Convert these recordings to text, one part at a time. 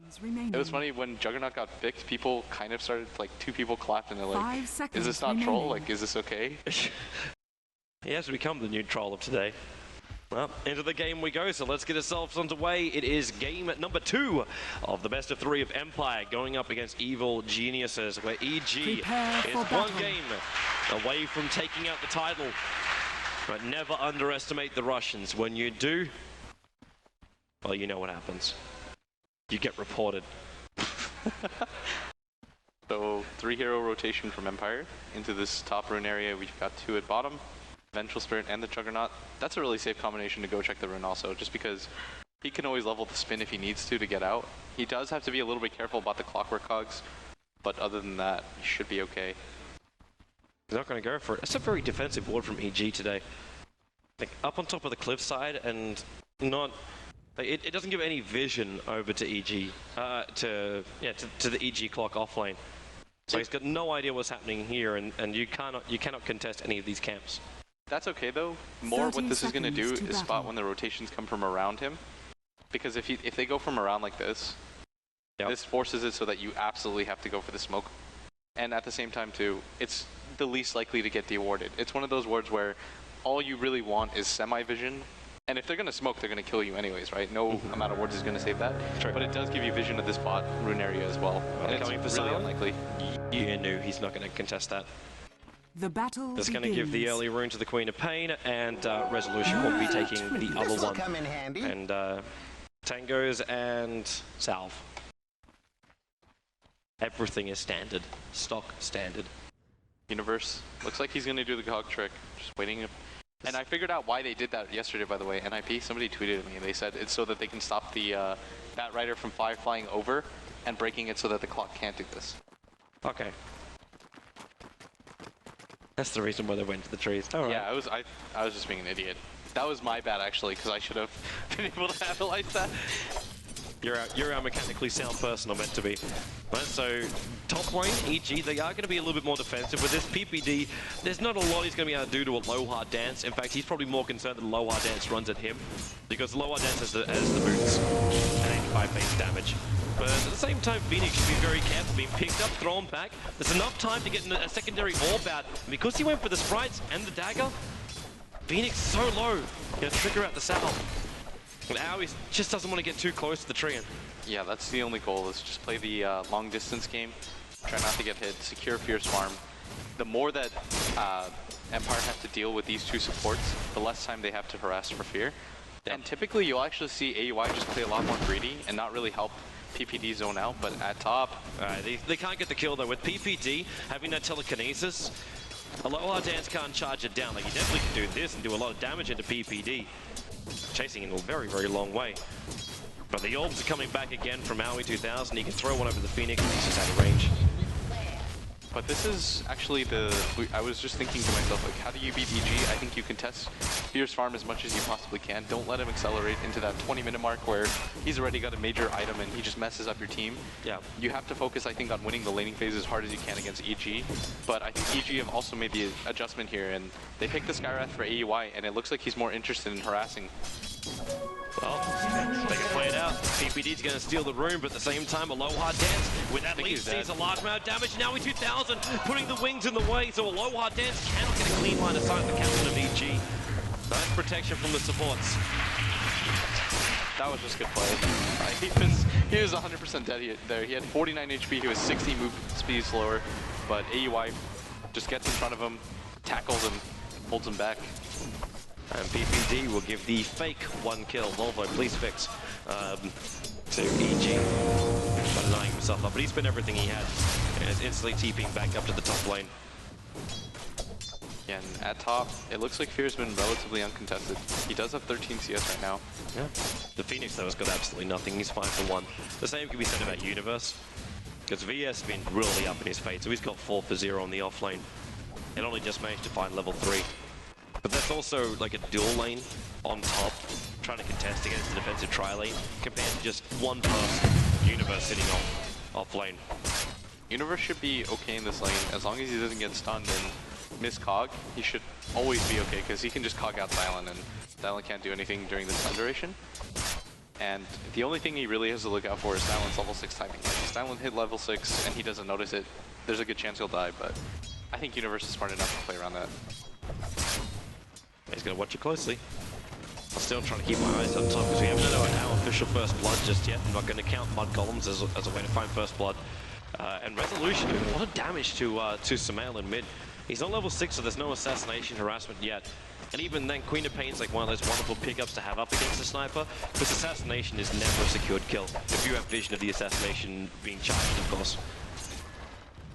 It was funny when Juggernaut got picked, people kind of started, like, 2 people clapped and they're like, is this not troll? Like, is this okay? He has become the new troll of today. Well, into the game we go, so let's get ourselves underway. It is game number 2 of the best of 3 of Empire going up against Evil Geniuses, where EG is 1 game away from taking out the title. But never underestimate the Russians. When you do, well, you know what happens. You get reported. So 3-hero rotation from Empire into this top rune area. We've got 2 at bottom, Vengeful Spirit and the Juggernaut. That's a really safe combination to go check the rune also, just because he can always level the spin if he needs to get out. He does have to be a little bit careful about the clockwork cogs, but other than that, he should be okay. He's not going to go for it. That's a very defensive ward from EG today. Like up on top of the cliffside and not... It doesn't give any vision over to EG, to the EG clock offlane. So he's got no idea what's happening here, and you cannot contest any of these camps. That's okay though. More what this is going to do is spot when the rotations come from around him, because if they go from around like this, this forces it so that you absolutely have to go for the smoke, and at the same time too, it's the least likely to get de-warded. It's one of those wards where all you really want is semi-vision. And if they're going to smoke, they're going to kill you anyways, right? No amount of wards is going to save that. True. But it does give you vision of this bot rune area as well. And it's really unlikely. You knew he's not going to contest that. The battle Just going to give the early rune to the Queen of Pain, and Resolution will be taking the other one. Come in handy. And Tangos and Salve. Everything is standard. Stock standard. Universe. Looks like he's going to do the cog trick. Just waiting. And I figured out why they did that yesterday, by the way. NIP, somebody tweeted at me, and they said it's so that they can stop the Bat Rider from flying over and breaking it so that the clock can't do this. Okay. That's the reason why they went to the trees. All right. Yeah, I was just being an idiot. That was my bad, actually, because I should have been able to analyze that. You're our mechanically sound person, or meant to be. Right, so top lane, EG, they are going to be a little bit more defensive. With this PPD, there's not a lot he's going to be able to do to a low hard dance. In fact, he's probably more concerned that low hard dance runs at him, because low hard dance has the boots and 85 base damage. But at the same time, Phoenix should be very careful, being picked up, thrown back. There's enough time to get in a secondary orb out. And because he went for the sprites and the dagger, Phoenix is so low, he'll trigger out the saddle. And now he just doesn't want to get too close to the tree. Yeah, that's the only goal, is just play the long distance game. Try not to get hit, secure Fierce Farm. The more that Empire have to deal with these 2 supports, the less time they have to harass for Fear. Yep. And typically you'll actually see AUI just play a lot more greedy and not really help PPD zone out, but at top... they can't get the kill though. With PPD having that telekinesis, a low hard dance can't charge it down. Like, you definitely can do this and do a lot of damage into PPD. Chasing in a very, very long way. But the orbs are coming back again from Maui 2000. He can throw one over the Phoenix, and he's just out of range. But this is actually I was just thinking to myself, like, how do you beat EG? I think you can test Fierce Farm as much as you possibly can. Don't let him accelerate into that 20-minute mark where he's already got a major item and he just messes up your team. Yeah. You have to focus, I think, on winning the laning phase as hard as you can against EG. But I think EG have also made the adjustment here, and they picked the Skywrath for AUI, and it looks like he's more interested in harassing. Well, they can play it out. PPD's going to steal the room, but at the same time, a low hard dance with at least sees a large amount of damage. Now in 2000, putting the wings in the way, so a low hard dance cannot get a clean line of sight the captain of EG. Nice protection from the supports. That was just good play. He was 100% dead there. He had 49 HP, he was 60 move speed slower, but AUI just gets in front of him, tackles him, holds him back. And PPD will give the fake 1 kill. Volvo, please fix. To EG. By denying himself up. But he spent everything he had. And is instantly TPing back up to the top lane. Yeah, and at top, it looks like Fear's been relatively uncontested. He does have 13 CS right now. Yeah. The Phoenix, though, has got absolutely nothing. He's 5 for 1. The same can be said about Universe. Because VS has been really up in his fate. So he's got 4 for 0 on the off lane. And only just managed to find level 3. But that's also like a dual lane on top, trying to contest against the defensive tri-lane, compared to just one person, Universe, sitting off lane. Universe should be okay in this lane, as long as he doesn't get stunned and miss Cog, he should always be okay, because he can just Cog out Silent, and Silent can't do anything during the stun duration. And the only thing he really has to look out for is Silent's level 6 timing. Like, if Silent hit level 6 and he doesn't notice it, there's a good chance he'll die, but I think Universe is smart enough to play around that. He's going to watch it closely. I'm still trying to keep my eyes on top because we haven't known our official first blood just yet. I'm not going to count mud columns as a way to find first blood. And Resolution doing a lot of damage to Sumail in mid. He's on level 6, so there's no assassination harassment yet. And even then, Queen of Pain's like one of those wonderful pickups to have up against a sniper, because assassination is never a secured kill, if you have vision of the assassination being charged, of course.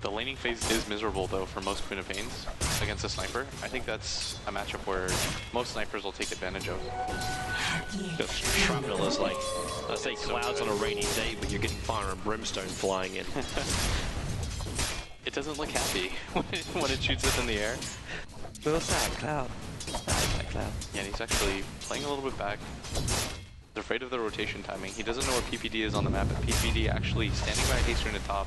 The laning phase is miserable, though, for most Queen of Pains against a sniper. I think that's a matchup where most snipers will take advantage of. Because Shrapnel is like, let's say clouds on a rainy day, but you're getting fire and brimstone flying in. It doesn't look happy when it shoots up in the air. Little sad cloud. Sad cloud. Yeah, and he's actually playing a little bit back. He's afraid of the rotation timing. He doesn't know where PPD is on the map, but PPD actually standing by Haster in the top,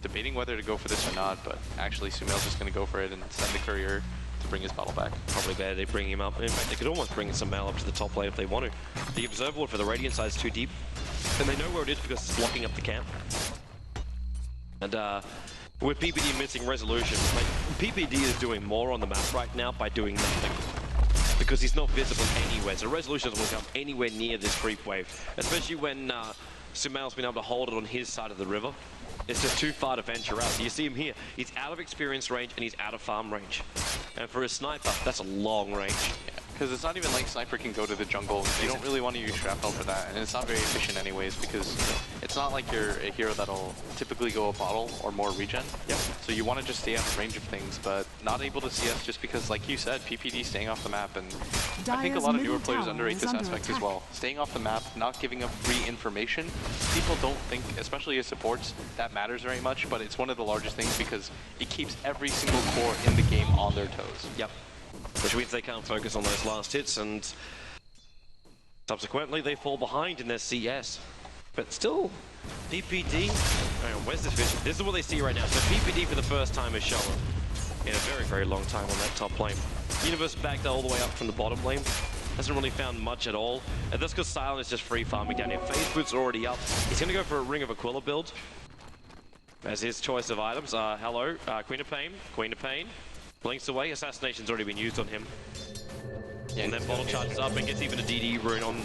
debating whether to go for this or not, but actually Sumail's just going to go for it and send the courier to bring his bottle back. Probably better they bring him up. In fact, they could almost bring Sumail up to the top lane if they want to. The observer ward for the Radiant side is too deep, and they know where it is because it's blocking up the camp. And with PPD missing Resolution, like, PPD is doing more on the map right now by doing nothing. Because he's not visible anywhere, so Resolution doesn't come anywhere near this creep wave. Especially when Sumail's been able to hold it on his side of the river. It's just too far to venture out. You see him here, he's out of experience range and he's out of farm range. And for a sniper, that's a long range. Yeah, because it's not even like Sniper can go to the jungle. You don't really want to use Shrapnel for that, and it's not very efficient anyways, because it's not like you're a hero that'll typically go a bottle or more regen. Yep. So you want to just stay out of range of things, but not able to CS just because, like you said, PPD staying off the map, and I think a lot of newer players underrate this aspect as well. Staying off the map, not giving up free information. People don't think, especially as supports, that matters very much, but it's one of the largest things because it keeps every single core in the game on their toes. Yep. Which means they can't focus on those last hits, and subsequently they fall behind in their CS. But still, PPD, hang on, where's this vision? This is what they see right now. So PPD for the first time is showing in a very, very long time on that top lane. Universe backed all the way up from the bottom lane. Hasn't really found much at all. And that's because Silent is just free farming down here. Phase Boots are already up. He's going to go for a Ring of Aquila build as his choice of items. Hello, Queen of Pain, Queen of Pain. Blinks away, Assassination's already been used on him. Yeah, and then Bottle charges up and gets even a DD rune on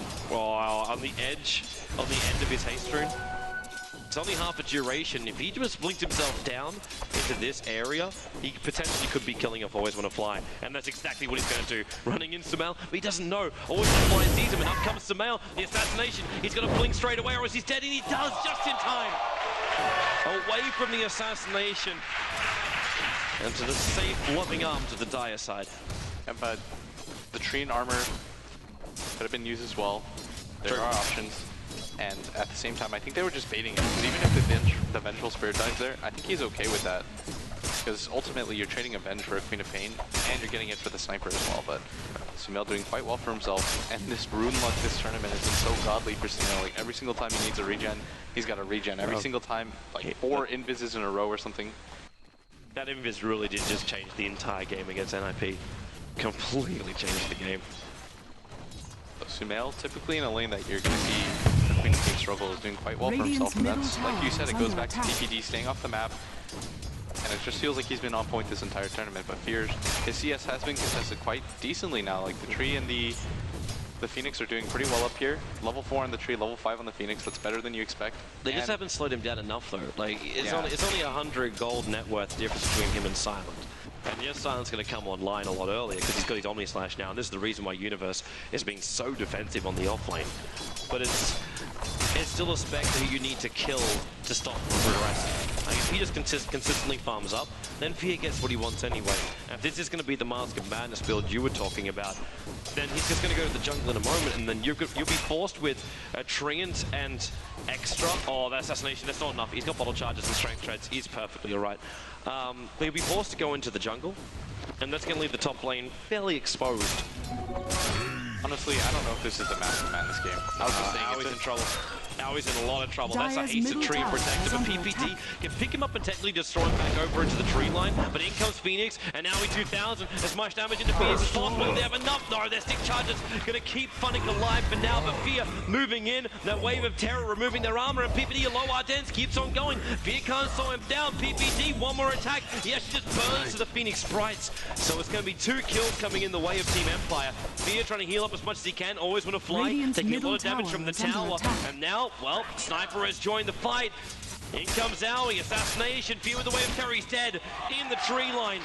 the edge, on the end of his haste rune. It's only half a duration. If he just blinked himself down into this area, he potentially could be killing off Always Wanna Fly. And that's exactly what he's going to do. Running in Sumail, but he doesn't know. Always Wanna Fly sees him, and up comes Sumail. The assassination, he's going to blink straight away, or else he's dead, and he does just in time. Away from the assassination. And to the safe, loving arms of the Dire side. Yeah, but the tree and armor could have been used as well. There are options. And at the same time, I think they were just baiting it. Because even if the Vengeful Spirit dies there, I think he's okay with that. Because ultimately, you're trading a Venge for a Queen of Pain, and you're getting it for the Sniper as well. But Sumail doing quite well for himself. And this rune luck this tournament has been so godly for Sumail. Like, every single time he needs a regen, he's got a regen. Every single time, like 4 invises in a row or something. That invis really did just change the entire game against NIP. Completely changed the game. So Sumail, typically in a lane that you're going to see the Queen of Pain struggle, is doing quite well for himself. And that's, like you said, it goes back to TPD staying off the map. And it just feels like he's been on point this entire tournament. But Fears, his CS has been contested quite decently now. Like the tree and the Phoenix are doing pretty well up here. Level 4 on the tree, level 5 on the Phoenix. That's better than you expect. They just haven't slowed him down enough, though. Like, it's only 100 gold net worth difference between him and Silent. And yes, Silent's going to come online a lot earlier because he's got his Omni Slash now, and this is the reason why Universe is being so defensive on the offlane. But it's still a spec that you need to kill to stop from progressing. Like, if he just consistently farms up, then Fear gets what he wants anyway. And if this is going to be the Mask of Madness build you were talking about, then he's just going to go to the jungle in a moment, and then you'll be forced with Treant and Extra. Oh, that assassination, that's not enough. He's got bottle charges and strength treads. He's perfectly alright. But he'll be forced to go into the jungle, and that's going to leave the top lane fairly exposed. Honestly, I don't know if this is the Mask of Madness game. I was just saying he's in trouble. Now he's in a lot of trouble. That's a hasted tree and protector, but PPD can pick him up and technically destroy him back over into the tree line. But in comes Phoenix, and now he 2000. As much damage into Phoenix as possible. They have enough. No, their stick charges gonna keep Funnick alive for now, but Fear moving in. That wave of terror removing their armor, and PPD, a low Ardens, keeps on going. Fear can't slow him down. PPD, one more attack. He actually just burns to the Phoenix sprites. So it's gonna be 2 kills coming in the way of Team Empire. Fear trying to heal up as much as he can, always want to fly, taking a lot of damage from the tower. And now, well, Sniper has joined the fight. In comes Owie, assassination, Fear with the wave of terror, he's dead in the tree line.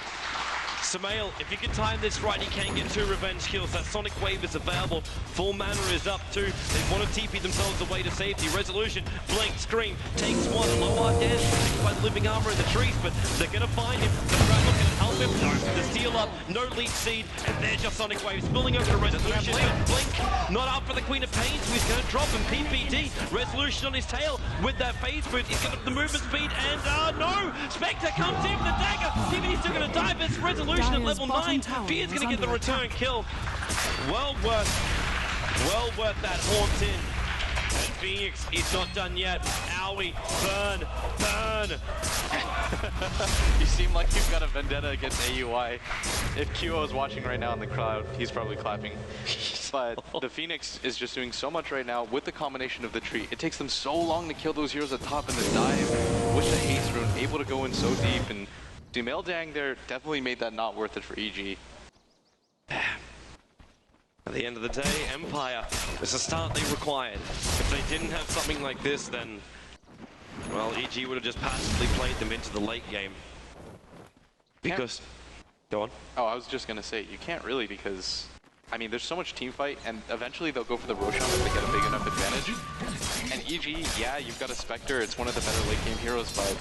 Samael, if you can time this right, he can get 2 revenge kills. That Sonic Wave is available. Full mana is up too. They want to TP themselves away to safety. Resolution, Blink, Scream, takes one. A low Ardens protected by the living armor in the trees, but they're going to find him. The Dragon can help him. No, the steal up, no lead seed, and there's your Sonic Wave. Spilling over to Resolution. Blink, not up for the Queen of Pain, so he's going to drop him. PPD, Resolution on his tail with that phase boost. He's got the movement speed, and no! Spectre comes in, the dagger. PPD's still going to die, but it's Resolution at level 9. Fear's going to get the return kill. Well worth that haunt in. And Phoenix is not done yet. Owie, burn, burn. You seem like you've got a vendetta against AUI. If QO is watching right now in the crowd, he's probably clapping. But the Phoenix is just doing so much right now with the combination of the tree. It takes them so long to kill those heroes at top in the dive with the haste rune, able to go in so deep. And Dumel Dang there definitely made that not worth it for EG. At the end of the day, Empire is a start they required. If they didn't have something like this, then, well, EG would have just passively played them into the late game. Because, go on. Oh, I was just gonna say, you can't really, because, I mean, there's so much team fight, and eventually they'll go for the Roshan if they get a big enough advantage. And EG, yeah, you've got a Spectre, it's one of the better late game heroes, but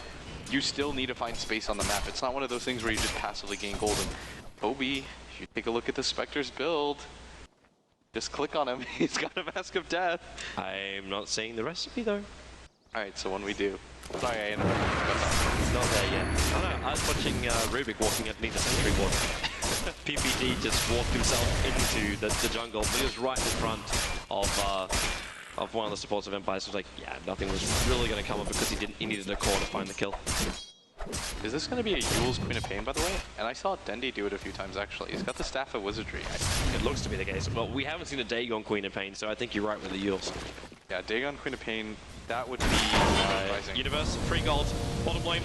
you still need to find space on the map. It's not one of those things where you just passively gain gold. And Obi, if you take a look at the Spectre's build, just click on him. He's got a Mask of Death. I'm not seeing the recipe though. Alright, so when we do. Sorry, I interrupted. He's not there yet. I know, I was watching Rubik walking underneath the sentry ward. PPD just walked himself into the jungle, but he was right in front of one of the supports of Empire. So it was like, yeah, nothing was really going to come up because he needed a core to find the kill. Is this going to be a Yule's Queen of Pain, by the way? And I saw Dendi do it a few times, actually. He's got the Staff of Wizardry. It looks to be the case. Well, we haven't seen a Dagon Queen of Pain, so I think you're right with the Yules. Yeah, Dagon Queen of Pain, that would be surprising. Universe, free gold, bottom lane.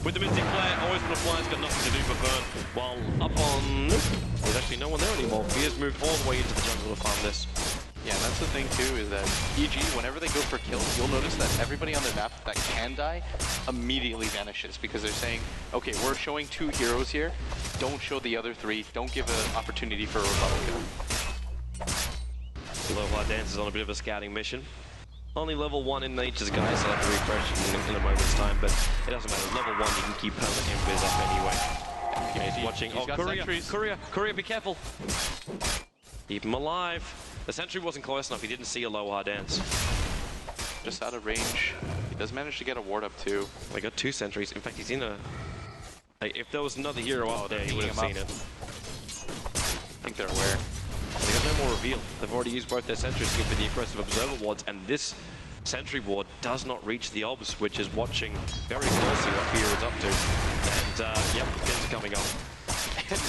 With the Mystic Flare, always want to fly, has got nothing to do but burn. While up on... There's actually no one there anymore. Fear's moved all the way into the jungle to farm this. Yeah, and that's the thing too, is that EG, whenever they go for kills, you'll notice that everybody on the map that can die immediately vanishes, because they're saying, okay, we're showing 2 heroes here, don't show the other 3, don't give an opportunity for a rebuttal kill. Low Dance is on a bit of a scouting mission. Only level 1 in nature's guys, so I'll have to refresh in a moment's time, but it doesn't matter. Level 1, you can keep permanent invis up anyway. Okay, he's watching. Oh, Courier, be careful. Keep him alive. The sentry wasn't close enough, he didn't see a low dance. Just out of range. He does manage to get a ward up too. They got 2 sentries. In fact, he's in a... Like, if there was another hero out there, he would have seen it. I think they're aware. They got no more reveal. They've already used both their sentries to go for the aggressive observer wards, and this sentry ward does not reach the obs, which is watching very closely what Fear is up to. And, yep, the pins are coming up.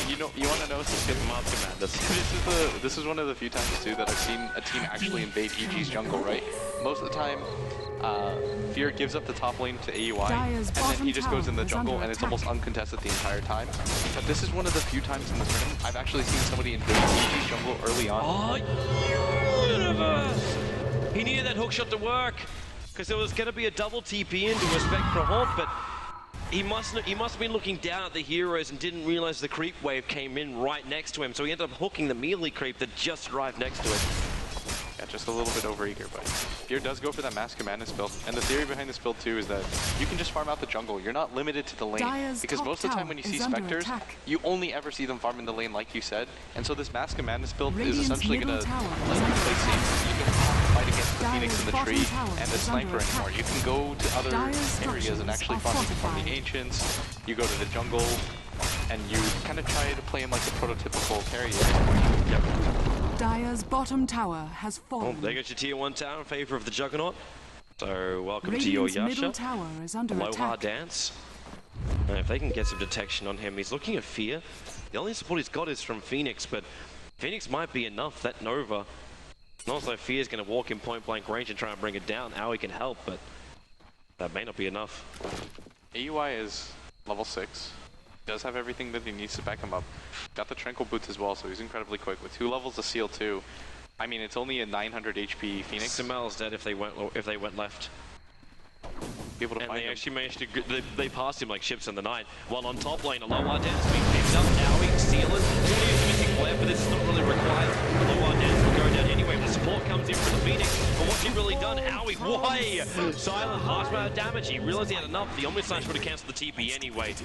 You want to know something? This is one of the few times too that I've seen a team actually invade EG's jungle, right? Most of the time, Fear gives up the top lane to AUI, and then he just goes in the jungle, and it's almost uncontested the entire time. But this is one of the few times in the tournament I've actually seen somebody invade EG's jungle early on. Oh, Universe! He needed that hookshot to work, because there was going to be a double TP into a Spectre Haunt, but he must have been looking down at the heroes and didn't realize the creep wave came in right next to him, so he ended up hooking the melee creep that just arrived next to him. Yeah, just a little bit overeager, but Fear does go for that Mask of Madness build. And the theory behind this build too is that you can just farm out the jungle. You're not limited to the lane. Because most of the time when you see Spectres, you only ever see them farm in the lane like you said. And so this Mask of Madness build is essentially going to let you play safe. You don't have to fight against the Phoenix in the tree and the Sniper anymore. You can go to other areas and actually farm. You can farm the Ancients, you go to the jungle, and you kind of try to play him like a prototypical carry. Yep. Dire's bottom tower has fallen. Oh, there goes your tier 1 tower in favor of the Juggernaut. So welcome to your middle Yasha. tower is under Aloha attack. dance. If they can get some detection on him, he's looking at Fear. The only support he's got is from Phoenix, but Phoenix might be enough. That Nova. And also Fear's going to walk in point blank range and try and bring it down. Aoi can help, but that may not be enough. AUI is level 6. Does have everything that he needs to back him up. Got the Tranquil Boots as well, so he's incredibly quick. With 2 levels of Seal too. I mean, it's only a 900 HP Phoenix. Sumel's dead if they went left. Be able to And find they him. actually managed to, they passed him like ships in the night. While on top lane, Aloha dance being picked up. Aoi, seal it. Claudia is missing flare, but this is not really required. Aloha dance will go down anyway. The support comes in for the Phoenix. But what's he really done? Aoi, why? Silent, harsh amount of damage. He realized he had enough. The Omni Slash would have cancelled the TP anyway,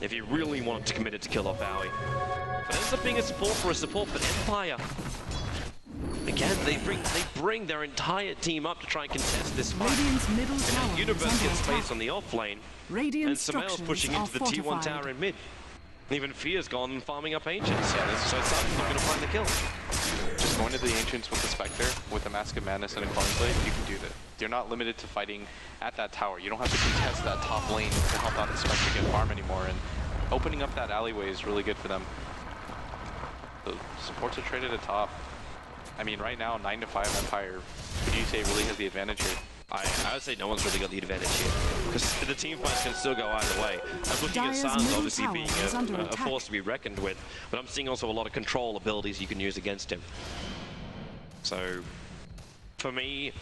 if he really wanted to commit it to kill off Aoi. But ends up being a support for Empire. Again, they bring their entire team up to try and contest this fight. Radiant's middle tower Universe is under gets space attack. on the off lane, Radiant and Sumel's pushing into the T1 fortified. tower in mid. Even Fear's gone and farming up Ancients. Yeah, so Silent's not going to find the kill. Just going to the Ancients with the Spectre, with a Mask of Madness and a Clone Blade, you can do that. You're not limited to fighting at that tower. You don't have to contest that top lane to help out the Spectre get farm anymore, and opening up that alleyway is really good for them. The supports are traded at top. I mean, right now, 9-5 Empire, who do you say really has the advantage here? I would say no one's really got the advantage here, because the team fights can still go either way. I'm looking at Dire's Silence middle obviously tower being is under a attack. force to be reckoned with, but I'm seeing also a lot of control abilities you can use against him. So, for me,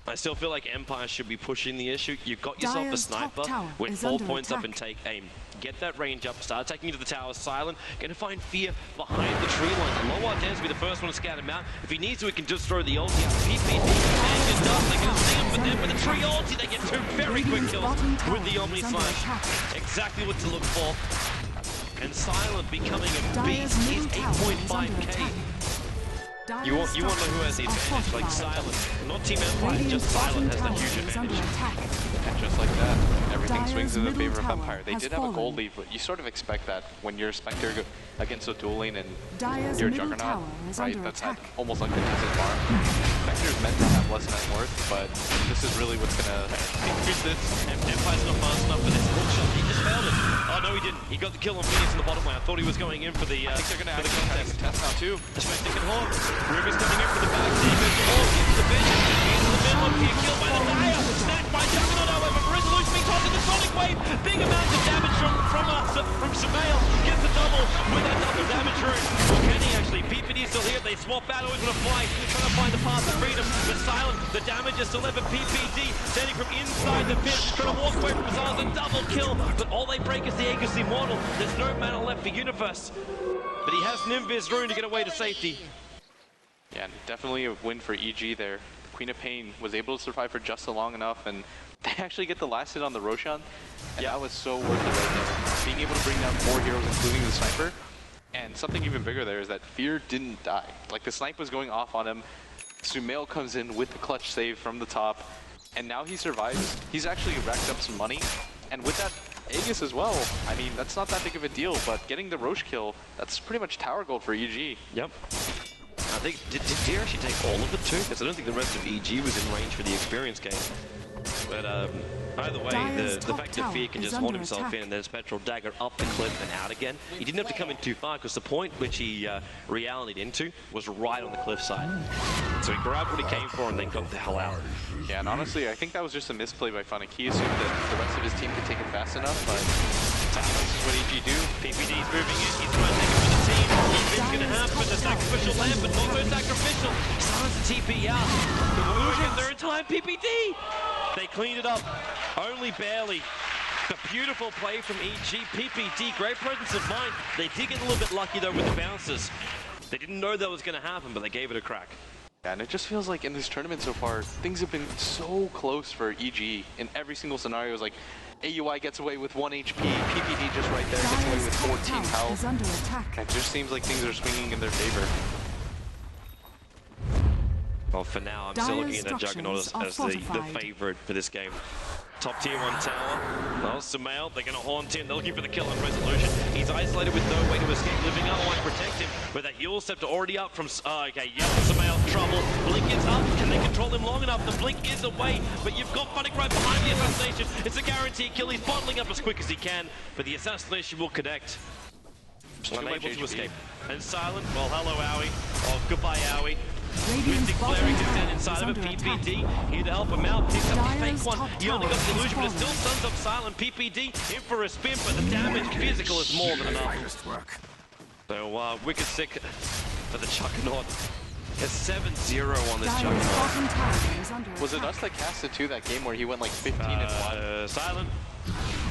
I still feel like Empire should be pushing the issue. You've got yourself a Dire's top sniper tower with is 4 under points up attack. and take aim. Get that range up, start attacking into the tower. Silent, gonna find Fear behind the tree line. Lower Dance will be the first one to scout him out. If he needs to, he can just throw the ulti out. PPD, and it does. They're gonna see him, but then with the tree ulti, they get 2 very quick Radiant's kills bottom tower with the Omni is under Slash. attack. Exactly what to look for. And Silent becoming a Dire's beast. He's middle tower is under 8.5k. attack. You want to know who has the advantage, like Silent. Not Team Empire, just Silent has the huge advantage. And just like that, everything Dire's swings in the middle favor of tower Empire. They has did have a gold fallen. lead, but you sort of expect that when you're a Spectre against a dual lane and Dire's you're a middle Juggernaut, tower is right? under That's attack. almost like a contested farm. Spectre's meant to have less net worth, but this is really what's gonna increase this. Empire's not fast enough for this hook shot. He just failed it. Oh no, he didn't. He got the kill on Phoenix in the bottom lane. I thought he was going in for the. I think they're gonna actually try to contest now too. Spectre can hold. Ruger's coming in for the back. David Hall into the vision. Into the middle. Here killed by the Dire. Snatched by Juggernaut, however. Resolution being tossed in the Sonic Wave. Big amounts of damage from Sumail. Gets a double with that double damage rune. Or can he actually? PPD is still here. They swap out. Always want to fly. Trying to find the path of freedom. But Silent, the damage is still ever PPD. Standing from inside the pit. Trying to walk away from Silent. A double kill. But all they break is the Aegis Immortal. There's no mana left for Universe. But he has Nimbus rune to get away to safety. Yeah, definitely a win for EG there. Queen of Pain was able to survive for just long enough, and they actually get the last hit on the Roshan, and that was so worth it right there. Being able to bring down 4 heroes, including the sniper, and something even bigger there is that Fear didn't die. Like, the snipe was going off on him, Sumail comes in with the clutch save from the top, and now he survives. He's actually racked up some money, and with that Aegis as well, I mean, that's not that big of a deal, but getting the Roche kill, that's pretty much tower gold for EG. Yep. I think, did he actually take all of it too? Because I don't think the rest of EG was in range for the experience game. But either way, Dire's the top fact that tower Fear can is just hold under himself attack. in and then Spectral Dagger up the cliff and out again. He didn't have to come in too far because the point which he reality'd into was right on the cliffside. So he grabbed what he came for and then got the hell out. Yeah, and honestly, I think that was just a misplay by Funnick. He assumed that the rest of his team could take it fast enough, but this is what EG do. PPD's moving in, he's trying to take it for the team. It's going to happen, the sacrificial lamp, but not so sacrificial. Starts to TP out. The Illusion, their entire PPD. They cleaned it up, only barely. The beautiful play from EG, PPD, great presence of mind. They did get a little bit lucky though with the bounces. They didn't know that was going to happen, but they gave it a crack. Yeah, and it just feels like in this tournament so far, things have been so close for EG in every single scenario. It's like AUI gets away with 1 HP, PPD just right there gets away with 14 health. Is under attack. It just seems like things are swinging in their favor. Well, for now, I'm still looking at that Juggernaut as the fortified. favorite for this game. Top tier 1 tower. Well, Sumail, they're going to haunt him. They're looking for the kill on Resolution. He's isolated with no way to escape. Living up might protect him. But that Yule Scepter already up from... okay, yeah, Sumail, trouble. Blink is up. Can they control him long enough? The Blink is away. But you've got Funnick right behind the assassination. It's a guaranteed kill. He's bottling up as quick as he can. But the assassination will connect. Unable to escape. And Silent, well, hello, Owie. Oh, goodbye, Owie. Mystic flaring his dead inside of a PPD. Here to help him out. Picks up the fake one. He only got the illusion, but it still stuns up Silent. PPD in for a spin, but the damage physical is more than enough. So, Wicked Sick for the Juggernaut. It's 7-0 on this Juggernaut. Was it us that casted too that game where he went like 15 and 1? Silent.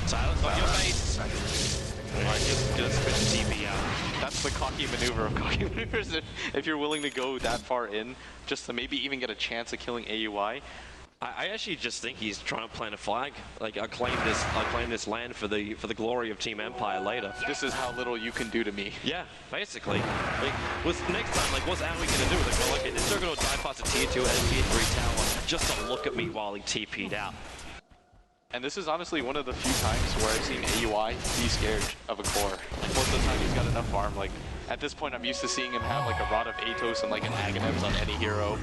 Silent's on your face. Alright, just spit the TP out. That's the cocky maneuver of cocky maneuvers. If you're willing to go that far in, just to maybe even get a chance of killing AUI. I actually just think he's trying to plant a flag. Like, I claim this land for the glory of Team Empire later. This is how little you can do to me. Yeah, basically. Like, next time, like, what's Owie gonna do? Like, well, okay, they're gonna dive past a tier 2 and a tier 3 tower just to look at me while he TP'd out. And this is honestly one of the few times where I've seen AUI be scared of a core. Most of the time he's got enough farm. Like, at this point I'm used to seeing him have like a Rod of Atos and like an Agonevs on any hero.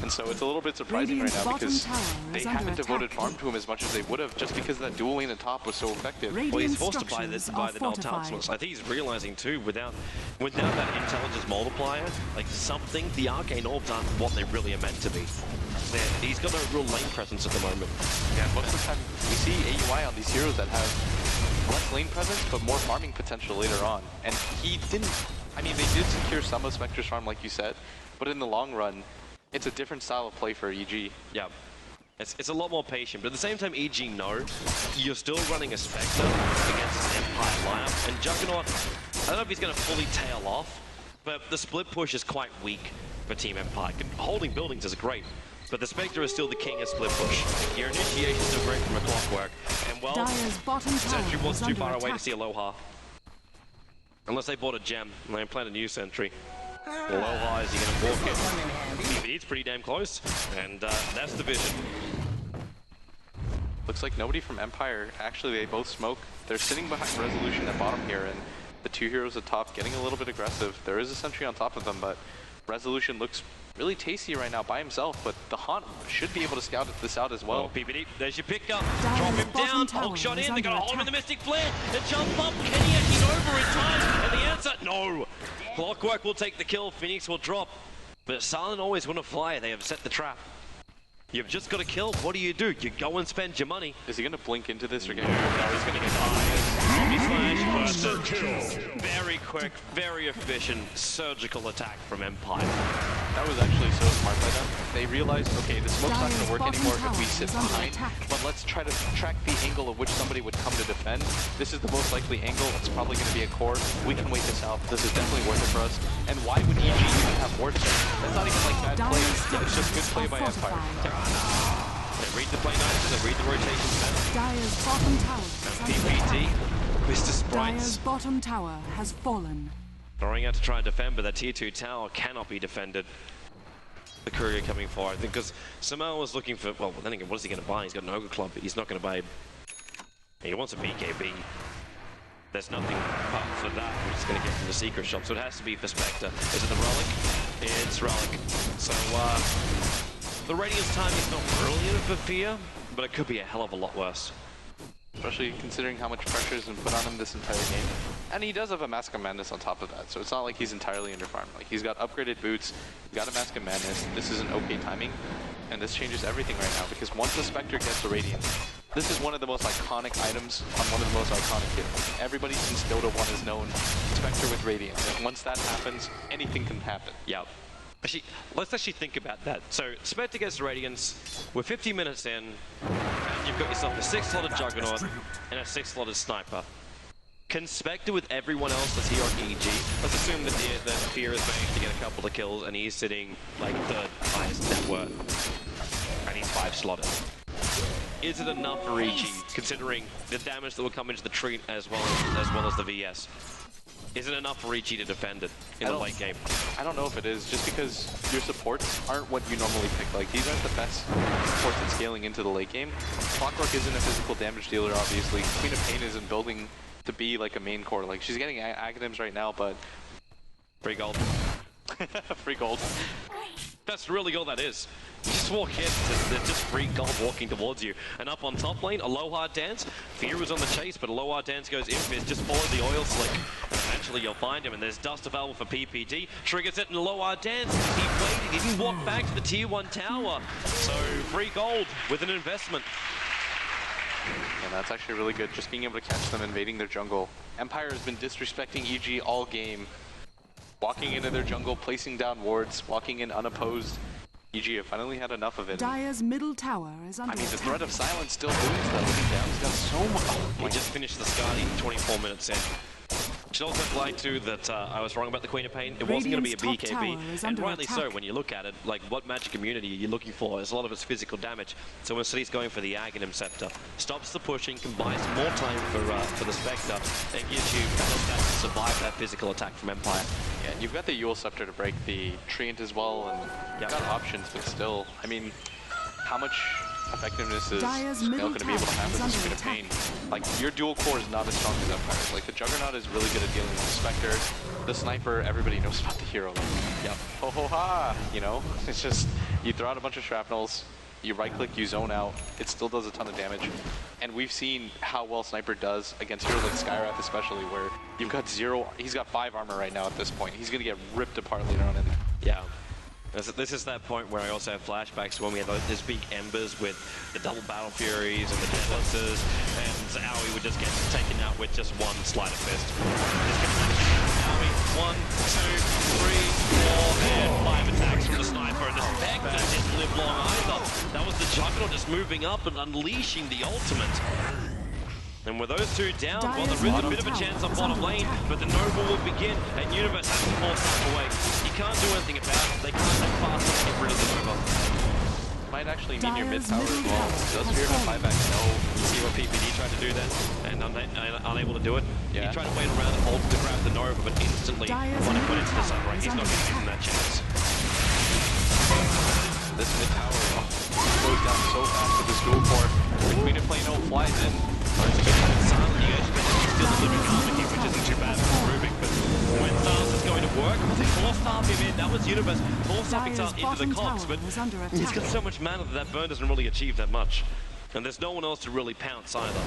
And so it's a little bit surprising right now because they haven't devoted farm to him as much as they would have just because that dual lane at top was so effective. Well, he's forced to buy the null talismans. I think he's realizing too, without that intelligence multiplier, like something, the arcane orbs aren't what they really are meant to be. He's got no real lane presence at the moment. Yeah, most of the time we see AUI on these heroes that have less lane presence but more farming potential later on. And he didn't, I mean, they did secure some of Spectre's farm like you said, but in the long run, it's a different style of play for EG. Yeah. It's a lot more patient, but at the same time, EG know you're still running a Spectre against an Empire lineup, and Juggernaut, I don't know if he's going to fully tail off, but the split push is quite weak for Team Empire. Holding buildings is great, but the Spectre is still the king of split push. Your initiation is still great from a clockwork, and well, Sentry was too far away to see Aloha. Unless they bought a gem, and they planned a new Sentry. Aloha, is he going to walk it? He's pretty damn close, and that's the vision. Looks like nobody from Empire, actually they both smoke. They're sitting behind Resolution at bottom here, and the two heroes at top getting a little bit aggressive. There is a sentry on top of them, but Resolution looks really tasty right now by himself, but the Haunt should be able to scout this out as well. Oh, PPD, there's your pickup. Drop him down, hook shot in, they're going to hold him in the Mystic Flare. The jump up, can he actually get over in time? And the answer, no. Clockwork will take the kill, Phoenix will drop. But Silent always want to fly, they have set the trap. You've just got to kill, what do? You go and spend your money. Is he going to blink into this or get... No, he's going to get high. Slash, very quick, very efficient surgical attack from Empire. That was actually so smart by them. They realized, okay, the smoke's not going to work anymore if we sit behind, but let's try to track the angle of which somebody would come to defend. This is the most likely angle. It's probably going to be a core. We can wait this out. This is definitely worth it for us. And why would EG even have wards there? That's not even like bad play. It's just good play by Empire. They read the play nice, they read the rotations better. Dyer's bottom tower PPT, Mr. Sprites. Dyer's bottom tower has fallen. Throwing out to try and defend, but that tier 2 tower cannot be defended. The courier coming forward, I think, because Samal was looking for, well, then again, what is he going to buy? He's got an Ogre Club, but he's not going to buy, he wants a BKB. There's nothing apart for that he's going to get from the secret shop, so it has to be for Spectre. Is it the Relic? It's Relic. So, the Radiance time is not brilliant for Fear, but it could be a hell of a lot worse. Especially considering how much pressure has been put on him this entire game. And he does have a Mask of Madness on top of that, so it's not like he's entirely under farm. Like, he's got upgraded boots, he's got a Mask of Madness, this is an okay timing, and this changes everything right now, because once the Spectre gets the Radiance, this is one of the most iconic items on one of the most iconic heroes. Everybody since Dota 1 has known Spectre with Radiance, and once that happens, anything can happen. Yep. Actually, let's actually think about that. So, Spectre gets Radiance, we're 50 minutes in, and you've got yourself a 6-slotted Juggernaut and a 6-slotted Sniper. Can Spectre with everyone else that's here on EG, let's assume that Fear has managed to get a couple of kills and he's sitting like third highest net worth, and he's 5-slotted. Is it enough for EG, considering the damage that will come into the treat as well as the VS? isn't enough for EG to defend it in the late game. I don't know if it is, just because your supports aren't what you normally pick. Like, these aren't the best supports at scaling into the late game. Clockwork isn't a physical damage dealer, obviously. Queen of Pain isn't building to be like a main core. Like, she's getting Aghanims right now, but... Free gold. Free gold. That's really all that is. You just walk in, there's just free gold walking towards you. And up on top lane, Aloha Dance. Fear was on the chase, but Aloha Dance goes Invis, just follow the oil slick. And eventually you'll find him, and there's dust available for PPD. Triggers it, and Aloha Dance, he waited, he didn't walk back to the tier 1 tower. So free gold with an investment. And that's actually really good, just being able to catch them invading their jungle. Empire has been disrespecting EG all game. Walking into their jungle, placing down wards, walking in unopposed. EG have finally had enough of it. Dire's middle tower is under the attack. threat of silence still looms though. Looking down, he's got so much. Oh, We just finished the Skadi 24 minutes in. Should also flag too that I was wrong about the Queen of Pain. It wasn't going to be a BKB, and rightly so. When you look at it, like what magic immunity are you looking for? There's a lot of it's physical damage. So instead he's going for the Aghanim Scepter, stops the pushing, can buy some more time for the Spectre, and gives you that to survive that physical attack from Empire. Yeah, and you've got the Yule Scepter to break the Treant as well, and you've got options, but still, I mean, how much effectiveness is Snail going to be able to have with this Queen of Pain? Like, your dual core is not as strong as Empire. Like, the Juggernaut is really good at dealing with the Spectre. The Sniper, everybody knows about the hero. Like, yep, ho ho ha, you know? It's just, you throw out a bunch of shrapnels, you right-click, you zone out, it still does a ton of damage. And we've seen how well Sniper does against heroes like Skywrath especially, where you've got he's got 5 armor right now at this point. He's going to get ripped apart later on in the Yeah. This is that point where I also have flashbacks when we had these big embers with the double battle furies and the deadlifters, and Aoi would just get taken out with just one sleight of fist. Aoi, 1, 2, 3, 4, and 5 attacks from the Sniper, and the Spectre didn't live long either. That was the Juggernaut just moving up and unleashing the ultimate. And with those two down, well, there is a bit of a chance on bottom lane, but the Nova will begin, and Universe has to force that away. You can't do anything about it. They can't take fast enough to get rid of the Nova. Might actually mean your mid tower as well. Does Fear have 5x? No. You see what PPD tried to do then, and unable to do it? Yeah. He tried to wait around and hold to grab the Nova, but instantly, when he put into the Sunray, he's not going to give him that chance. This mid tower goes down so fast with this dual core. The Queen of Pain flies in. Still delivering armor here, which isn't too bad for Rubik, but when Stars is going to work, they force him in. That was Universe forcing Stars into the cogs, but he's got so much mana that burn doesn't really achieve that much. And there's no one else to really pounce either.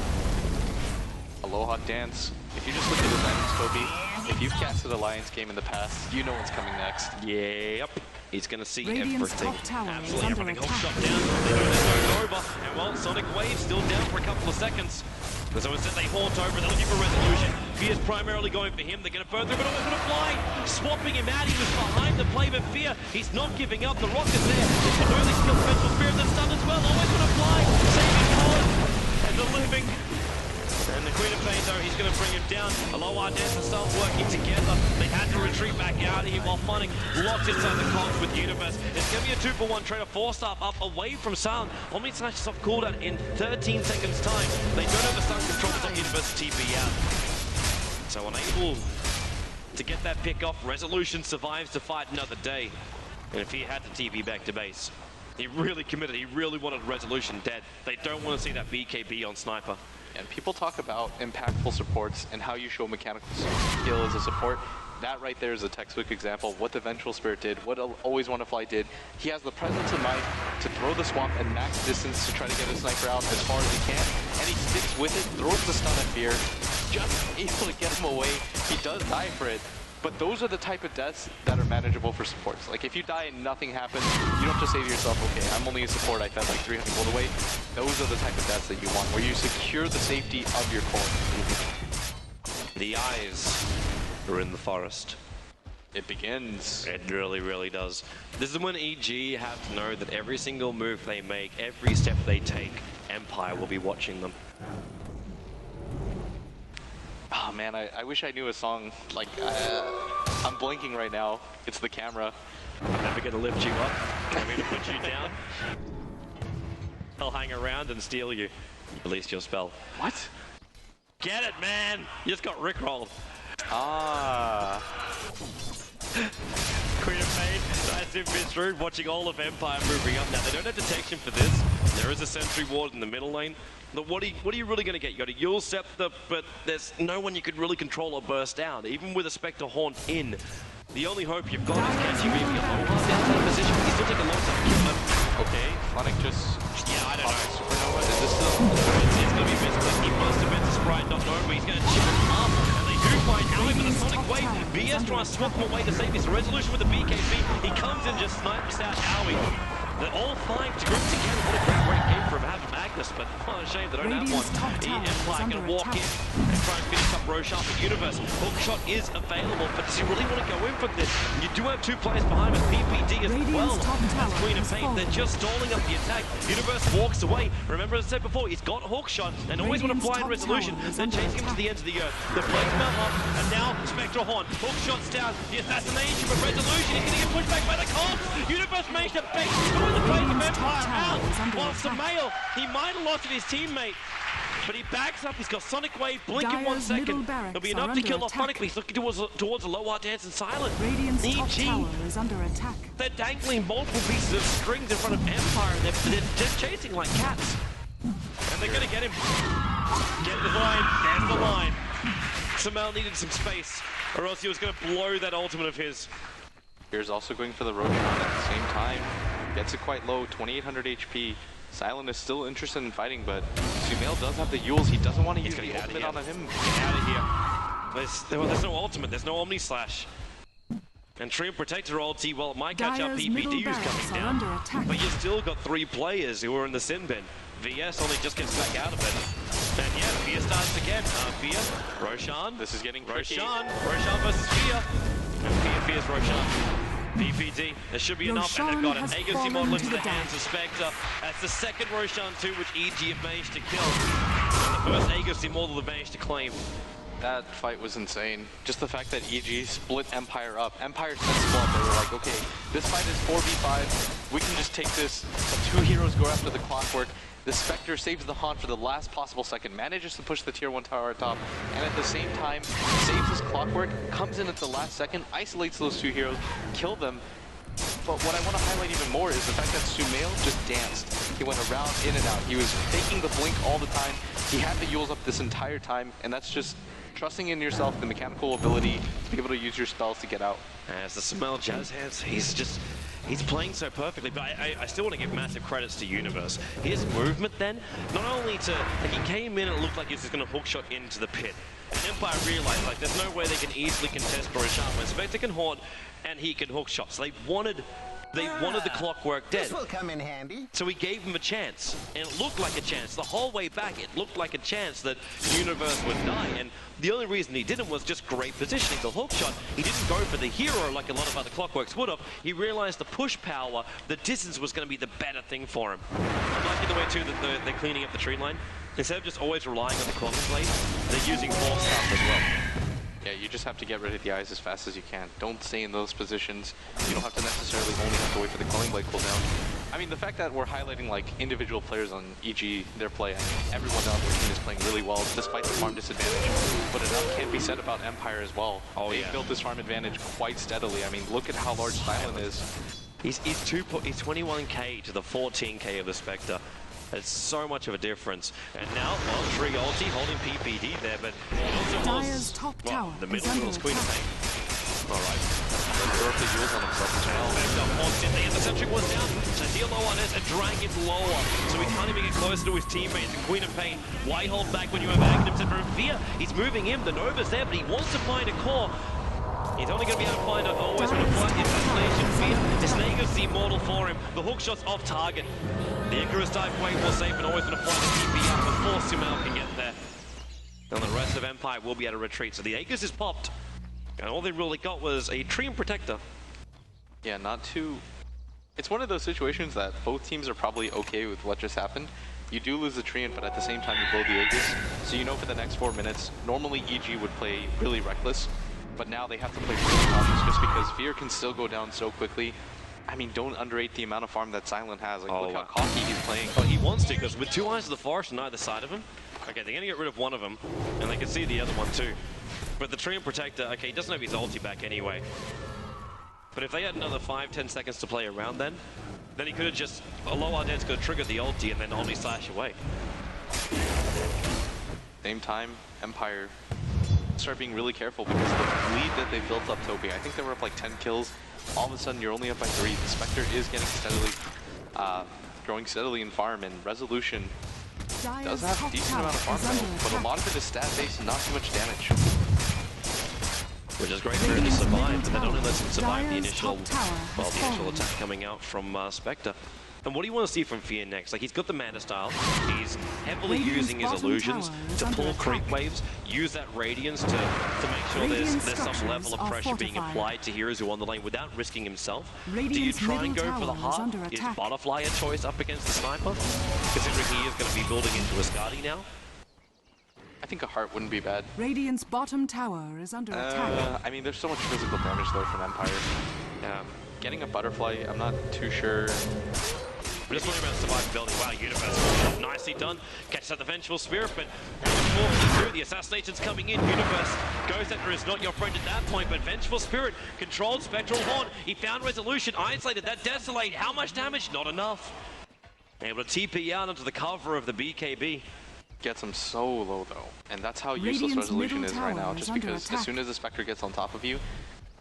Aloha Dance. If you just look at his items, Kobe, if you've casted a Lions game in the past, you know what's coming next. Yep. He's going to see Radiant's everything. top tower Absolutely is under everything. attack. Shot down. They know there's no Nova. And well, Sonic Wave still down for a couple of seconds. So instead they haunt over, they're looking for resolution. Fear's primarily going for him. They're going to burn through, but always going to fly. Swapping him out. He was behind the play, but Fear, he's not giving up. The rocket's there. It's an early skill special. Fear that's done as well. Always going to fly. Saving Colin. And the living. And the Queen of Pain, though, he's going to bring him down. Aloha Dance and Stars working together. They had to retreat back out of here while Funning locked inside the cogs with Universe. It's going to be a 2-for-1 trade of 4-star up away from Sound. Omni snatches off cooldown in 13 seconds time. They don't have the stun control on Universe TP out. So unable to get that pick off, Resolution survives to fight another day. And if he had to TP back to base, he really committed. He really wanted Resolution dead. They don't want to see that BKB on Sniper. And people talk about impactful supports and how you show mechanical skill as a support. That right there is a textbook example of what the Vengeful Spirit did, what Always Wanna Fly did. He has the presence of mind to throw the swamp and max distance to try to get a sniper out as far as he can, and he sticks with it, throws the stun at Fear, just able to get him away. He does die for it, but those are the type of deaths that are manageable for supports. Like, if you die and nothing happens, you don't have to say to yourself, okay, I'm only a support, I fed like 300 gold away. Those are the type of deaths that you want, where you secure the safety of your core. The eyes are in the forest. It begins. It really, really does. This is when EG have to know that every single move they make, every step they take, Empire will be watching them. Oh man, I wish I knew a song. Like, I'm blinking right now. It's the camera. I'm never gonna lift you up. I'm gonna put you down. They'll hang around and steal you. Release your spell. What? Get it, man! You just got rickrolled. Ah. Queen of Pain, nice in Fitzrood, watching all of Empire moving up. Now, they don't have detection for this. There is a sentry ward in the middle lane. But what are you really going to get? You got a Yule Scepter, but there's no one you could really control or burst down. Even with a Spectre Haunt in, the only hope you've got is can you maybe get low down to that position? You still take a long time to kill him. Okay, Flonic just... Yeah, I don't know. Supernova, is this still... It's going to be Vincent. He must have been to Sprite, not knowing, but he's going to chip him up. And they do find Allie with a Sonic Wave. BS trying to swap him away to save his resolution with the BKB. He comes in, just snipes out Owie. They're all five to group together. What a great game from Magnus, but what a shame they don't have one. Empire can walk in and try and finish up Roshan for Universe. Hookshot is available, but does he really want to go in for this? You do have two players behind him, PPD as well as Queen of Pain. They're just stalling up the attack. Universe walks away. Remember, as I said before, he's got Hookshot and always want to fly in resolution. They're chasing him to the ends of the earth. They're playing him out up, and now Spectral Horn. Hookshot's down. The assassination, but resolution is going to get pushed back by the comps. Universe managed to bait the play from Empire out. While Samael, he might have lost his teammate, but he backs up. He's got Sonic Wave, blink in 1 second. It'll be enough to kill off Sonic, but he's looking towards a low art dance and silent. EG, is under attack. they're dangling multiple pieces of strings in front of Empire, and they're just chasing like cats. And they're gonna get him. Get the line, there's the line. Samael needed some space, or else he was gonna blow that ultimate of his. Here's also going for the Roshan at the same time. Gets it quite low, 2800 HP. Silent is still interested in fighting, but Sumail does have the Yules. He doesn't want to use the ultimate on him. Get out of here. There's no ultimate, there's no Omni Slash. And Treant Protector ulti, well, it might catch up PPD who's coming down. But you still got 3 players who are in the sin bin. VS only just gets back out of it. And yeah, Fear starts again. Fear, Roshan. This is getting tricky. Roshan versus Fear. And Fear's Roshan. PPD, there should be enough, and they've got an Agency model into the hands of Spectre. That's the second Roshan 2, which EG have managed to kill. And the first Agency model they've managed to claim. That fight was insane. Just the fact that EG split Empire up. Empire sensible up. They were like, okay, this fight is 4v5. We can just take this. The 2 heroes go after the Clockwork. The Spectre saves the Haunt for the last possible second, manages to push the tier 1 tower atop, and at the same time, saves his Clockwork, comes in at the last second, isolates those 2 heroes, kill them. But what I want to highlight even more is the fact that Sumail just danced. He went around, in and out. He was faking the blink all the time. He had the Yules up this entire time, and that's just trusting in yourself, the mechanical ability to be able to use your spells to get out. As the Sumail Jazz hands, he's playing so perfectly, but I still want to give massive credits to Universe. His movement then, not only to, like, he came in and it looked like he was just going to hookshot into the pit. And Empire realized, like, there's no way they can easily contest Roshan when Spectre can haunt and he can hookshot. So they wanted the Clockwork dead. This will come in handy. So he gave him a chance, and it looked like a chance. The whole way back, it looked like a chance that Universe would die, and the only reason he didn't was just great positioning. The hookshot, he didn't go for the hero like a lot of other Clockworks would have. He realized the push power, the distance was going to be the better thing for him. I'm liking the way, too, that they're cleaning up the tree line. Instead of just always relying on the Clockwork blade, they're using Force Stuff as well. Yeah, you just have to get rid of the eyes as fast as you can. Don't stay in those positions. You don't have to necessarily only have to wait for the Quelling Blade cooldown. I mean, the fact that we're highlighting like individual players on EG, their play, I mean, everyone on their team is playing really well despite the farm disadvantage. But enough can't be said about Empire as well. They've built this farm advantage quite steadily. I mean, look at how large Silent is. He's 21k to the 14k of the Spectre. It's so much of a difference. And now, well, Tree ulti holding PPD there, but Dire's top tower the middle was Queen of Pain. Alright. Throw up the Yules on himself as well. The sentry was down. Shadir low on S and drag him lower. So he can't even get closer to his teammates. And Queen of Pain, why hold back when you have Aghanim Center and Fear? He's moving him. The Nova's there, but he wants to find a core. He's only going to be able to find out always when to find the assassination. Fear. His Nagus the immortal for him. The hookshot's off target. The Icarus dive way more safe and always going to find the TP out before Sumail can get there. And the rest of Empire will be able to retreat. So the Aegis is popped. And all they really got was a Treant Protector. Yeah, not too... It's one of those situations that both teams are probably okay with what just happened. You do lose the Treant, but at the same time you blow the Aegis. So you know for the next 4 minutes, normally EG would play really reckless. But now they have to play really cautious just because Fear can still go down so quickly. I mean, don't underrate the amount of farm that Silent has. Like, look how cocky he's playing. Well, he wants to, because with 2 Eyes of the Forest on either side of him, okay, they're going to get rid of one of them, and they can see the other one too. But the Treant Protector, okay, he doesn't have his ulti back anyway. But if they had another 5-10 seconds to play around then he could have just, Aloha Dance could have triggered the ulti and then Omni Slash away. Same time, Empire start being really careful because the lead that they built up, Toby, I think they were up like 10 kills. All of a sudden, you're only up by 3. The Spectre is getting steadily, growing steadily in farm, and Resolution does have a decent amount of farm though, but a lot of it is stat-based, not too much damage. Which is great for him to survive, but that only lets him survive the initial, well, the initial attack coming out from Spectre. And what do you want to see from Fear next? Like, he's got the mana style, he's heavily using his illusions to pull creep waves, use that radiance to make sure there's some level of pressure being applied to heroes who are on the lane without risking himself. Do you try and go for the heart? Is Butterfly a choice up against the Sniper? Considering he is going to be building into a Skadi now? I think a heart wouldn't be bad. Radiant's bottom tower is under attack. I mean, there's so much physical damage though from Empire. Getting a Butterfly, I'm not too sure. We're just talking about survivability. Wow, Universe, nicely done. Catches out the Vengeful Spirit, but before the assassination's coming in. Universe, Ghost Hunter is not your friend at that point, but Vengeful Spirit controlled Spectral Horn. He found Resolution, isolated that Desolate. How much damage? Not enough. Able to TP out onto the cover of the BKB. Gets him so low though, and that's how useless Resolution is right now, just because as soon as the Spectre gets on top of you,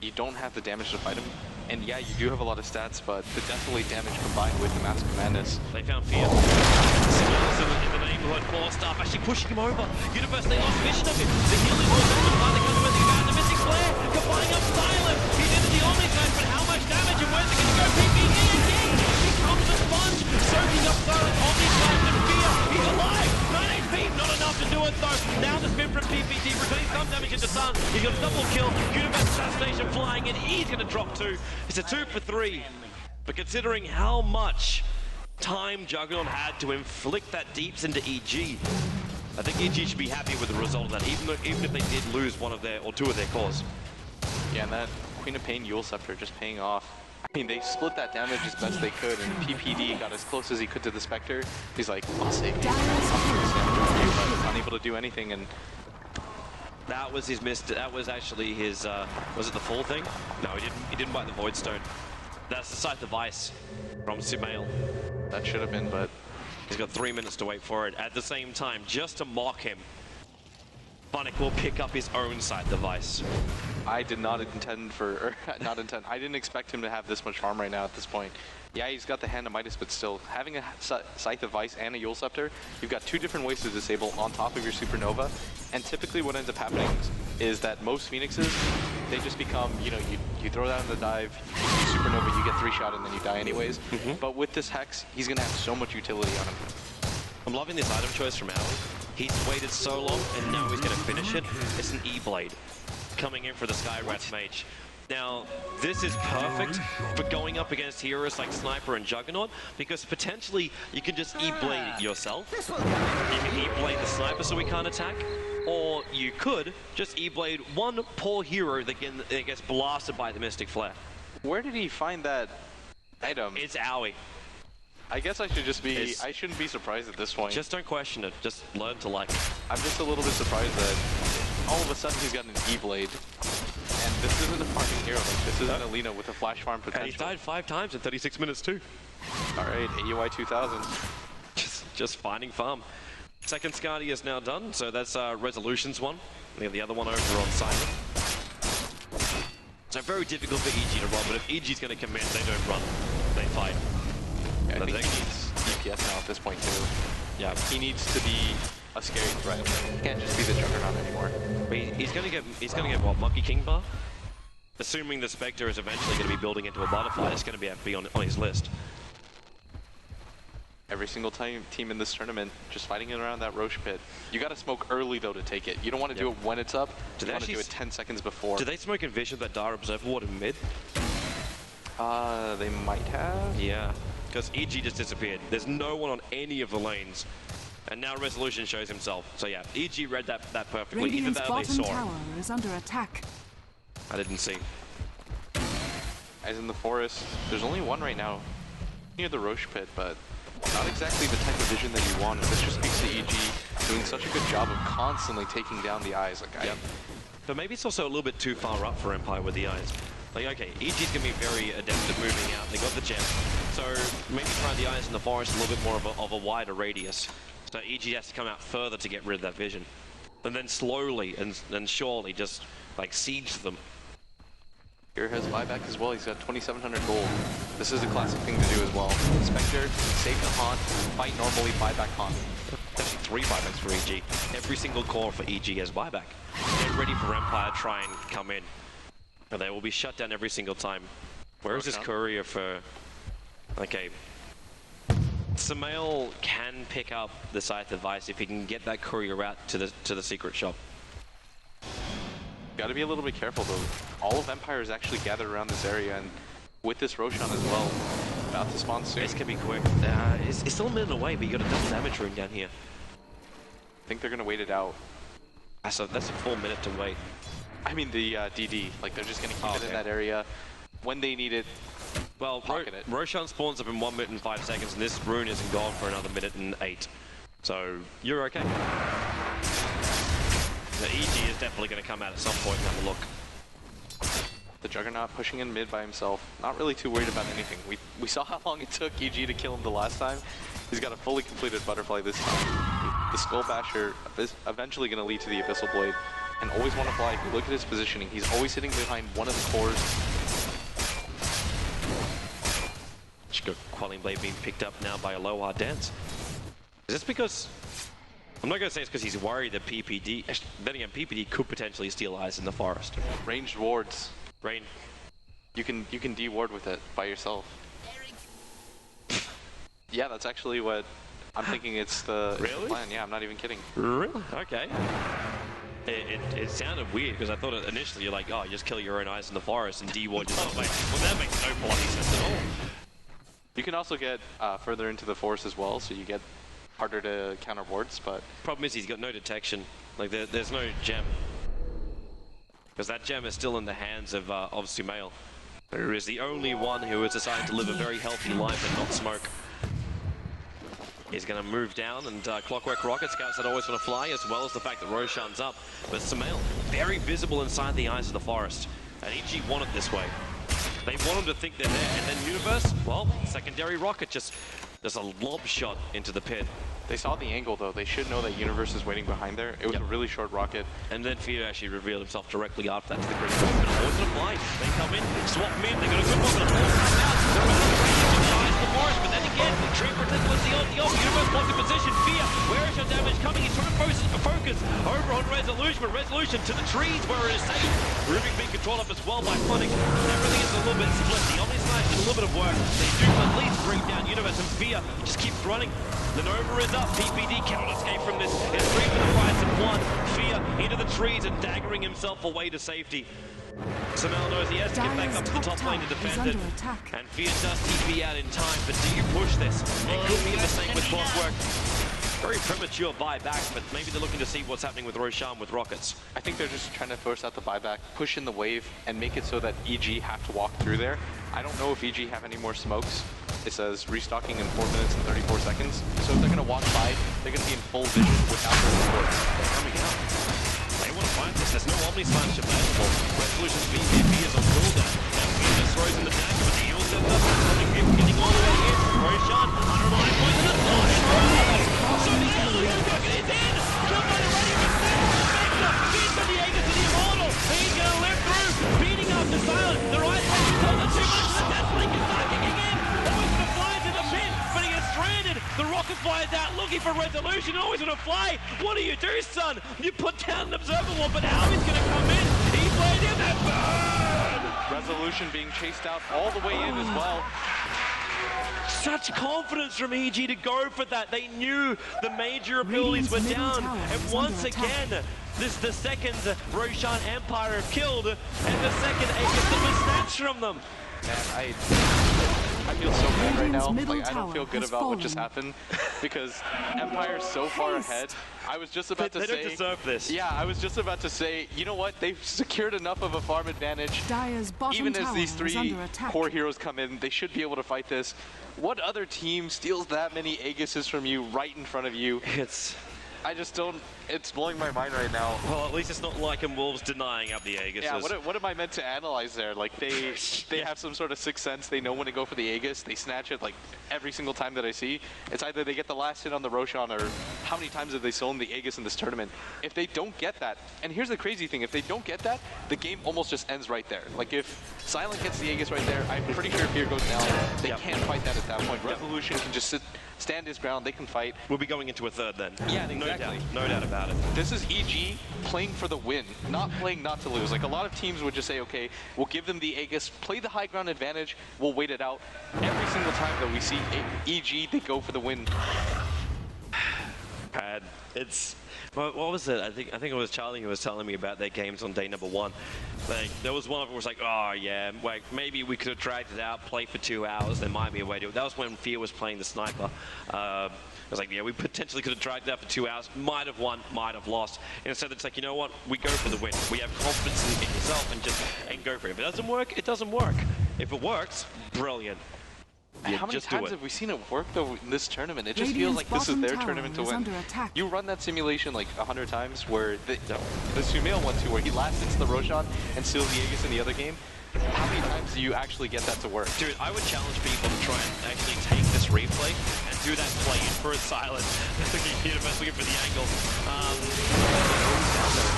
you don't have the damage to fight him. And yeah, you do have a lot of stats, but the Desolate damage combined with the Mask of Madness. They found Fear. Smells in the neighborhood. Forstaff actually pushing him over. Universe, they lost vision of him. The healing was on the fight. They got him found the missing flare. Combining up Silent. He did the only side, but how much damage and where's it going to go? PPD again. He comes a sponge. Soaking up Silent. Omni Slash and Fear. He's alive. 9 HP. Not enough to do it though. Now the spin from PPD. Returning some damage into Sun. He's got a double kill. Universe assassination flying in. He's going to drop 2. It's a 2 for 3, but considering how much time Juggernaut had to inflict that deeps into EG, I think EG should be happy with the result of that, even if they did lose one of their, or 2 of their cores. Yeah, and that Queen of Pain Yule Scepter just paying off. I mean, they split that damage as best they could, and PPD got as close as he could to the Spectre. He's like, I'll save you. But unable to do anything, and that was his that was actually his, was it the full thing? No, he didn't bite the Void Stone. That's the Scythe of Ice from Sumail. That should have been, but he's got 3 minutes to wait for it. At the same time, just to mock him, Funnick will pick up his own Scythe of Ice. I did not intend for, I didn't expect him to have this much farm right now at this point. Yeah, he's got the Hand of Midas, but still, having a Scythe of Ice and a Yule Scepter, you've got 2 different ways to disable on top of your Supernova, and typically what ends up happening is that most Phoenixes, they just become, you know, you throw that in the dive, you Supernova, you get 3 shot, and then you die anyways. But with this Hex, he's going to have so much utility on him. I'm loving this item choice from Owie. He's waited so long, and now he's going to finish it. It's an E-Blade coming in for the Skywrath Mage. Now, this is perfect for going up against heroes like Sniper and Juggernaut, because potentially you can just E-Blade yourself. You can E-Blade the Sniper so we can't attack, or you could just E-Blade one poor hero that gets blasted by the Mystic Flare. Where did he find that item? It's Owie. I guess I should just be, I shouldn't be surprised at this point. Just don't question it, just learn to like it. I'm just a little bit surprised that all of a sudden he's got an E-Blade. And this isn't a farming hero, like this isn't Alina with a flash farm potential. And he's died 5 times in 36 minutes too. Alright, AUI 2000. Just finding farm. Second Skadi is now done, so that's Resolution's one. We have the other one over on Simon. So very difficult for EG to run, but if EG's going to command, they don't run, they fight. Yeah, I think he needs DPS now at this point too. Yeah, he needs to be a scary threat. He can't just be the Juggernaut anymore. But he's gonna get what, Monkey King bar? Assuming the Spectre is eventually gonna be building into a Butterfly, it's gonna be on his list. Every single team in this tournament just fighting it around that Roche pit. You gotta smoke early though to take it. You don't want to do it when it's up. You want to do it 10 seconds before. Do they smoke Envision that Dire Observer Ward in mid? They might have. Yeah, because EG just disappeared. There's no one on any of the lanes. And now Resolution shows himself. So yeah, EG read that perfectly. Either that or they saw. Tower is under attack. I didn't see. As in the forest, there's only one right now near the Roche pit, but not exactly the type of vision that you want. This just speaks to EG doing such a good job of constantly taking down the eyes. Like But maybe it's also a little bit too far up for Empire with the eyes. Like, okay, EG's gonna be very adept at moving out. They got the gem. So maybe try the eyes in the forest a little bit more of a wider radius. So EG has to come out further to get rid of that vision. And then slowly and surely just like siege them. Here has buyback as well. He's got 2,700 gold. This is a classic thing to do as well. Spectre, save the haunt, fight normally, buyback haunt. Actually 3 buybacks for EG. Every single core for EG has buyback. Get ready for Empire to try and come in. But they will be shut down every single time. Where is this courier for... Okay. Sumail can pick up the Scythe device if he can get that courier out to the secret shop. Got to be a little bit careful though. All of Empire is actually gathered around this area, and with this Roshan as well, about to spawn soon. This can be quick. It's still a minute away, but you got a double damage rune down here. I think they're gonna wait it out. That's a full minute to wait. I mean the DD, like they're just gonna keep it in that area when they need it. Well, Roshan spawns up in 1 minute and 5 seconds, and this rune isn't gone for another minute and 8. So you're okay. The EG is definitely going to come out at some point and have a look. The Juggernaut pushing in mid by himself. Not really too worried about anything. We saw how long it took EG to kill him the last time. He's got a fully completed butterfly this time. The Skull Basher is eventually going to lead to the Abyssal Blade. And always want to fly. If you look at his positioning, he's always sitting behind one of the cores. Quelling Blade being picked up now by Aloha Dance. Is this because... I'm not going to say it's because he's worried that PPD... Then again, PPD could potentially steal eyes in the forest. Ranged wards. Rain. You can de-ward with it by yourself. Yeah, that's actually what I'm thinking. It's the plan. Yeah, I'm not even kidding. Really? Okay. It sounded weird because I thought initially you're like, oh, you just kill your own eyes in the forest and de-ward yourself. Well, that makes no bloody sense at all. You can also get further into the forest as well, so you get harder to counter wards, but... Problem is he's got no detection. Like, there's no gem. Because that gem is still in the hands of Sumail, who is the only one who has decided to live a very healthy life and not smoke. He's going to move down, and Clockwork Rocket Scouts that always want to fly, as well as the fact that Roshan's up. But Sumail, very visible inside the eyes of the forest. And EG want it this way. They want him to think they're there, and then Universe, well, secondary rocket just a lob shot into the pit. They saw the angle though. They should know that Universe is waiting behind there. It was a really short rocket. And then Fear actually revealed himself directly after that to the critical. But always gonna fly. They come in, swap them in, they got a good one, gonna force that out. They're about to range in the eyes of the forest, but then again, Tree Protect was the odd. Universe blocks in position. Fear, where is your damage coming? He's trying to focus over on Resolution, but Resolution to the trees where it is safe. Rubik being controlled up as well by Phonic. Everything is a little bit split. The Omni Slash did a little bit of work. They do at least bring down Universe, and Fear just keeps running. The Nova is up. PPD cannot escape from this. It's 3 for the price of 1. Fear into the trees and daggering himself away to safety. Sumail knows he has to get back up to the top lane to defend it. And Fear does TP out in time, but do you push this? It could be the same with Clockwork. Very premature buyback, but maybe they're looking to see what's happening with Roshan with rockets. I think they're just trying to force out the buyback, push in the wave, and make it so that EG have to walk through there. I don't know if EG have any more smokes. It says restocking in 4 minutes and 34 seconds. So if they're going to walk by, they're going to be in full vision without the supports. They're coming out. They want to find this. There's no Omni Slash available. Resolution's VVP is on cooldown. Now Fear throws in the dagger, but the heal sets up. Getting all the way in. Roshan, 109 points in the flash. So the Elite Rocket is in. Killed by the Radiant Vector. Feeds from the Aegis to the Immortal. He's going to live through. Beating up the Silent. The right hand is told the 2 minutes and the Death Blink is not kicking in. Always going to fly into the pit, but he gets stranded. The rocket flies out looking for Resolution. Always going to fly. What do you do, son? You put down an observer wall, but Alvy's going to come in. He played in and burn. Resolution being chased out all the way in as well. Such confidence from EG to go for that. They knew the major abilities were down. And once again, this is the second Roshan Empire have killed, and the second Aegis that was snatched from them. Man, I feel so bad right now. Like, I don't feel good about what just happened because Empire's so far ahead. I was just about to say... They don't deserve this. Yeah, I was just about to say, you know what? They've secured enough of a farm advantage. Even as these 3 core heroes come in, they should be able to fight this. What other team steals that many Aegises from you right in front of you? I just don't, it's blowing my mind right now. Well, at least it's not like Wolves denying up the Aegis. Yeah, what am I meant to analyze there? Like, they have some sort of sixth sense, they know when to go for the Aegis, they snatch it like every single time that I see. It's either they get the last hit on the Roshan, or how many times have they stolen the Aegis in this tournament? If they don't get that, and here's the crazy thing, if they don't get that, the game almost just ends right there. Like, if Silent gets the Aegis right there, I'm pretty sure Fear goes down. They can't fight that at that point. Revolution can just stand his ground, they can fight. We'll be going into a third then. Yeah, exactly. No doubt about it. This is EG playing for the win, not playing not to lose. Like, a lot of teams would just say, okay, we'll give them the Aegis, play the high ground advantage, we'll wait it out. Every single time that we see EG, they go for the win. Pad, it's... What was it? I think it was Charlie who was telling me about their games on day number 1. Like, there was one of them was like, oh yeah, like maybe we could have dragged it out, play for 2 hours, there might be a way to do it. That was when Fear was playing the sniper. I was like, yeah, we potentially could have dragged it out for 2 hours, might have won, might have lost. And instead it's like, you know what, we go for the win. We have confidence in yourself and go for it. If it doesn't work, it doesn't work. If it works, brilliant. Yeah, how many times have we seen it work though in this tournament? It just feels like this is their tournament to win. You run that simulation like 100 times where the Sumail one too, where he last hits the Roshan and steals the Aegis in the other game. How many times do you actually get that to work? Dude, I would challenge people to try and actually take this replay and do that play in for a silent. Looking for the angle.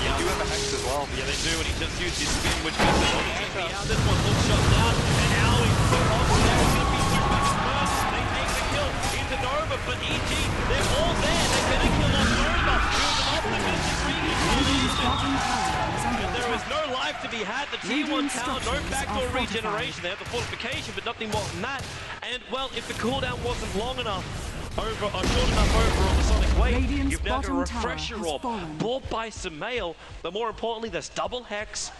Yeah, you have a Hex as well. Yeah, they do, and he just used his spin, which gets him on the out. This one looks shot down, and now he's put on there. It's going to be too much first. They take the kill into Nova, but EG, they're all there. They're going to kill on Nova. Build them up, they're going to there is no life to be had. The T1 tower, no backdoor regeneration. They have the fortification, but nothing more than that. And, well, if the cooldown wasn't long enough, short enough over on the Sonic Wave, you've now got a refresher orb bought by Sumail, but more importantly, there's double Hex,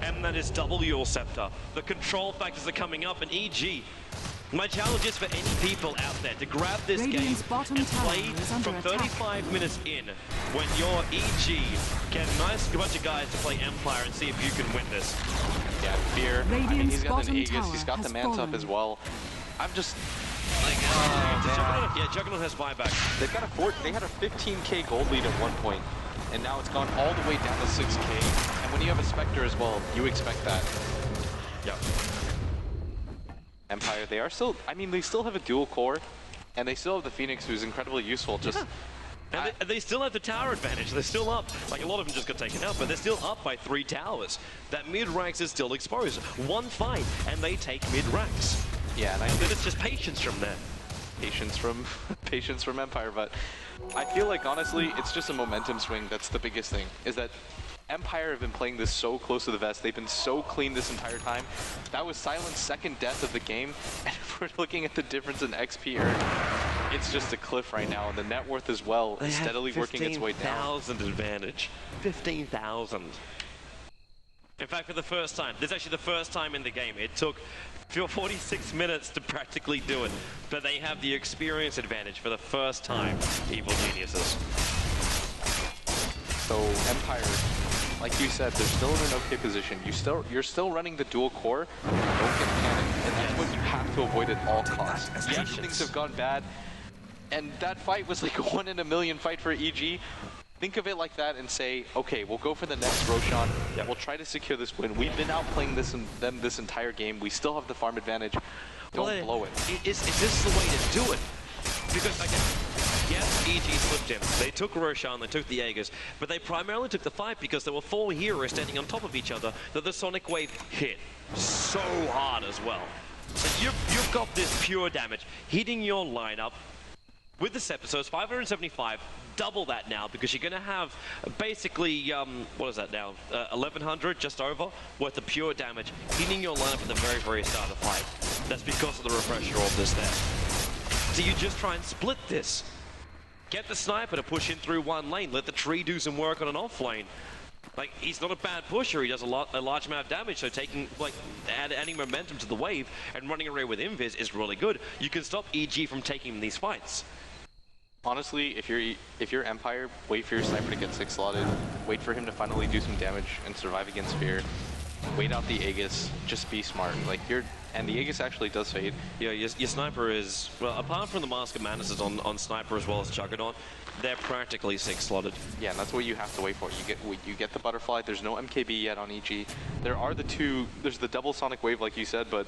and that is double Yule Scepter. The control factors are coming up, and EG. My challenge is for any people out there to grab this game and play from 35 minutes in when you're EG. Get a nice bunch of guys to play Empire and see if you can win this. Yeah, Fear. I mean, he's got an Aegis, he's got the Manta up as well. I'm just... like, Juggernaut has buyback. They've got they had a 15k gold lead at one point, and now it's gone all the way down to 6k. And when you have a Spectre as well, you expect that. Yep. Empire, they are still, I mean, they still have a dual core, and they still have the Phoenix, who's incredibly useful. Just, and they still have the tower advantage. They're still up. Like, a lot of them just got taken out, but they're still up by 3 towers. That mid ranks is still exposed. One fight, and they take mid ranks. Yeah, and then it's just patience from there. Patience from Empire, but I feel like honestly, it's just a momentum swing. That's the biggest thing. Is that Empire have been playing this so close to the vest. They've been so clean this entire time. That was Silent's second death of the game, and if we're looking at the difference in XP earned, it's just a cliff right now, and the net worth as well is steadily working its way down. 15,000 advantage. 15,000. In fact, for the first time, this is actually the first time in the game. It took 46 minutes to practically do it, but they have the experience advantage for the first time, Evil Geniuses. So Empire, like you said, they're still in an okay position. You're still running the dual core. Don't get panicked, and that's what you have to avoid at all costs. Yes, things have gone bad, and that fight was like a 1 in a million fight for EG. Think of it like that and say, okay, we'll go for the next Roshan. Yep. We'll try to secure this win. We've been outplaying them this entire game. We still have the farm advantage. Don't blow it. Is this the way to do it? Because, again, yes, EG slipped him. They took Roshan, they took the Aegis, but they primarily took the fight because there were 4 heroes standing on top of each other that the Sonic Wave hit so hard as well. So you've got this pure damage hitting your lineup with this episode. It's 575, double that now, because you're going to have basically, what is that now, 1100, just over, worth of pure damage hitting your lineup at the very, very start of the fight. That's because of the refresher of this there. So you just try and split this. Get the sniper to push in through one lane, let the tree do some work on an off lane. Like, he's not a bad pusher, he does a large amount of damage, so taking, like, adding momentum to the wave and running away with invis is really good. You can stop EG from taking these fights. Honestly, if you're Empire, wait for your sniper to get 6 slotted, wait for him to finally do some damage and survive against Fear. wait out the Aegis, just be smart. Like and the Aegis actually does fade. Yeah, your sniper is, well, apart from the Mask of Madness is on sniper as well as Juggernaut, they're practically 6 slotted. Yeah, and that's what you have to wait for. You get the butterfly. There's no MKB yet on EG. There are there's the double sonic wave like you said, but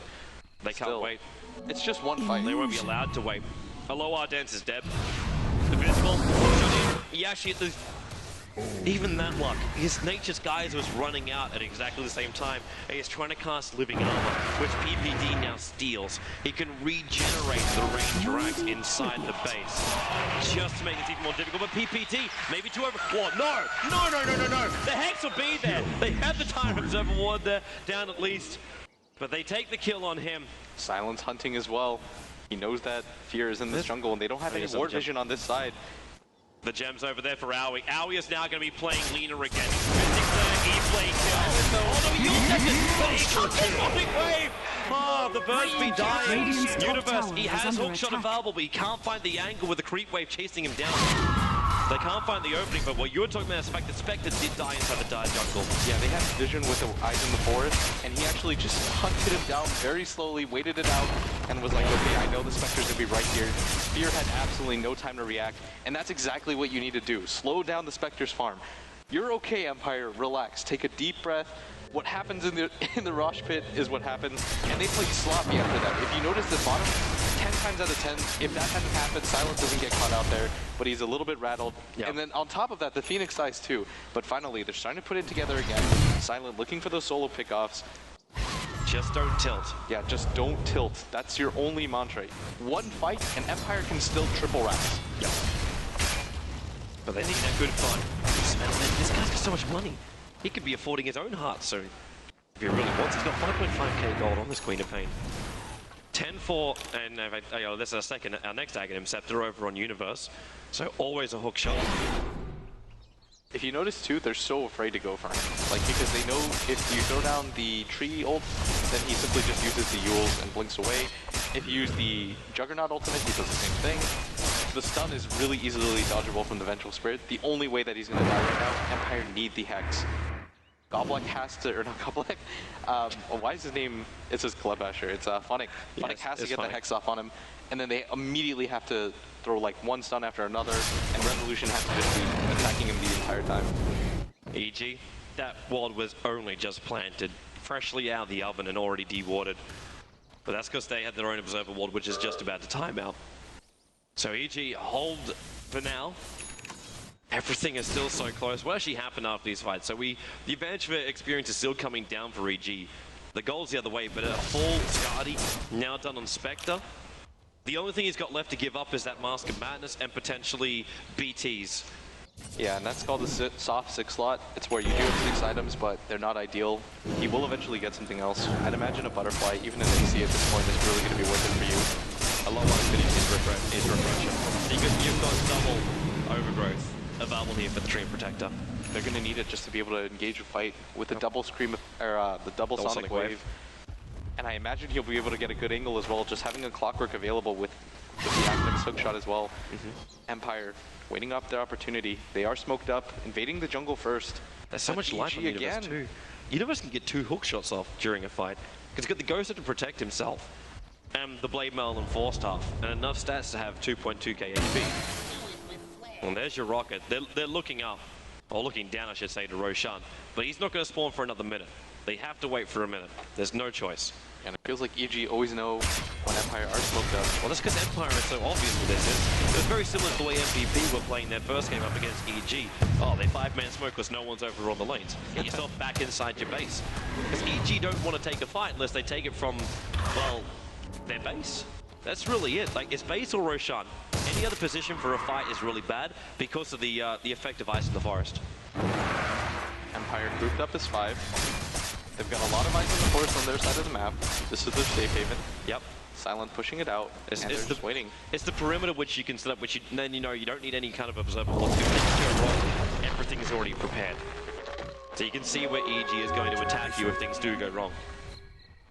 they can't wait. It's just one fight. They won't be allowed to wait. Aloha Dance is dead. Invincible. Yeah, even that luck. His Nature's Guise was running out at exactly the same time. And he's trying to cast Living Armor, which PPD now steals. He can regenerate the range racks inside the base, just to make it even more difficult. But PPD, maybe too over. What? No! The Hex will be there. They have the Time Observer Ward there, down at least. But they take the kill on him. Silence hunting as well. He knows that Fear is in this jungle, and they don't have any ward vision on this side. The gem's over there for Aoi. Aoi is now going to be playing Lina again. E-play kill. Oh, no, he wave! Oh, the Bird's be dying. Universe, he has hookshot available, but he can't find the angle with the creep wave chasing him down. They can't find the opening, but what you're talking about is the fact that Spectre did die inside the dire jungle. Yeah, they had vision with the eyes in the forest, and he actually just hunted him down very slowly, waited it out, and was like, okay, I know the Spectre's gonna be right here. Fear had absolutely no time to react, and that's exactly what you need to do. Slow down the Spectre's farm. You're okay, Empire, relax, take a deep breath. What happens in the Rosh pit is what happens, and they played sloppy after that. If you notice the bottom, 10 times out of 10, if that hadn't happened, Silence doesn't get caught out there, but he's a little bit rattled. Yep. And then on top of that, the Phoenix dies too. But finally, they're starting to put it together again. Silent looking for those solo pickoffs. Just don't tilt. Yeah, just don't tilt. That's your only mantra. One fight, and Empire can still triple racks. Yep. But they need that good fun. This guy's got so much money. He could be affording his own heart soon. If he really wants. He's got 5.5k gold on this Queen of Pain. 10-4, and this is our next Aghanim Scepter over on Universe. So always a hook shot. If you notice too, they're so afraid to go for him. Like, because they know if you throw down the tree ult, then he simply just uses the Yules and blinks away. If you use the Juggernaut ultimate, he does the same thing. The stun is really easily dodgeable from the Vengeful Spirit. The only way that he's going to die right now, Empire need the Hex. Goblek has to, or not Goblek, why is his name, it says Clubasher, it's Phonic. Phonic has to get the Hex off on him, and then they immediately have to throw like one stun after another, and Revolution has to just be attacking him the entire time. EG, that ward was only just planted, freshly out of the oven and already dewarded. But that's because they had their own Observer ward, which is just about to time out. So EG, hold for now. Everything is still so close. What actually happened after these fights? So the advantage for experience is still coming down for EG. The goal's the other way, but a full Skadi now done on Spectre. The only thing he's got left to give up is that Mask of Madness and potentially BTs. Yeah, and that's called the soft 6 slot. It's where you do have 6 items, but they're not ideal. He will eventually get something else. I'd imagine a butterfly, even an AC at this point, is really going to be worth it for you. A lot of finish is refresher. You've got double overgrowth available here for the Tree Protector. They're going to need it just to be able to engage a fight with the double scream, or the double sonic wave. And I imagine he'll be able to get a good angle as well, just having a clockwork available with the Active's hookshot as well. Empire waiting up their opportunity. They are smoked up, invading the jungle first. There's so much life on Universe too. Universe can get 2 hook shots off during a fight, because he's got the Ghost to protect himself, and the Blade Mail and Force Staff, and enough stats to have 2.2k HP. Well, there's your rocket. They're looking up, or looking down, I should say, to Roshan, but he's not going to spawn for another minute. They have to wait for a minute. There's no choice. And it feels like EG always know when Empire are smoked up. Well, that's because Empire is so obvious with this. It was very similar to the way MVP were playing their first game up against EG. Oh, they 5-man smoke because no one's over on the lanes. Get yourself back inside your base. Because EG don't want to take a fight unless they take it from, well, their base. That's really it. Like, it's base or Roshan. Any other position for a fight is really bad because of the effect of Ice in the Forest. Empire grouped up as 5. They've got a lot of Ice in the Forest on their side of the map. This is their safe haven. Yep. Silent pushing it out, and they're just waiting. It's the perimeter which you can set up, which then you know you don't need any kind of observer look. If things go wrong, everything is already prepared. So you can see where EG is going to attack you if things do go wrong.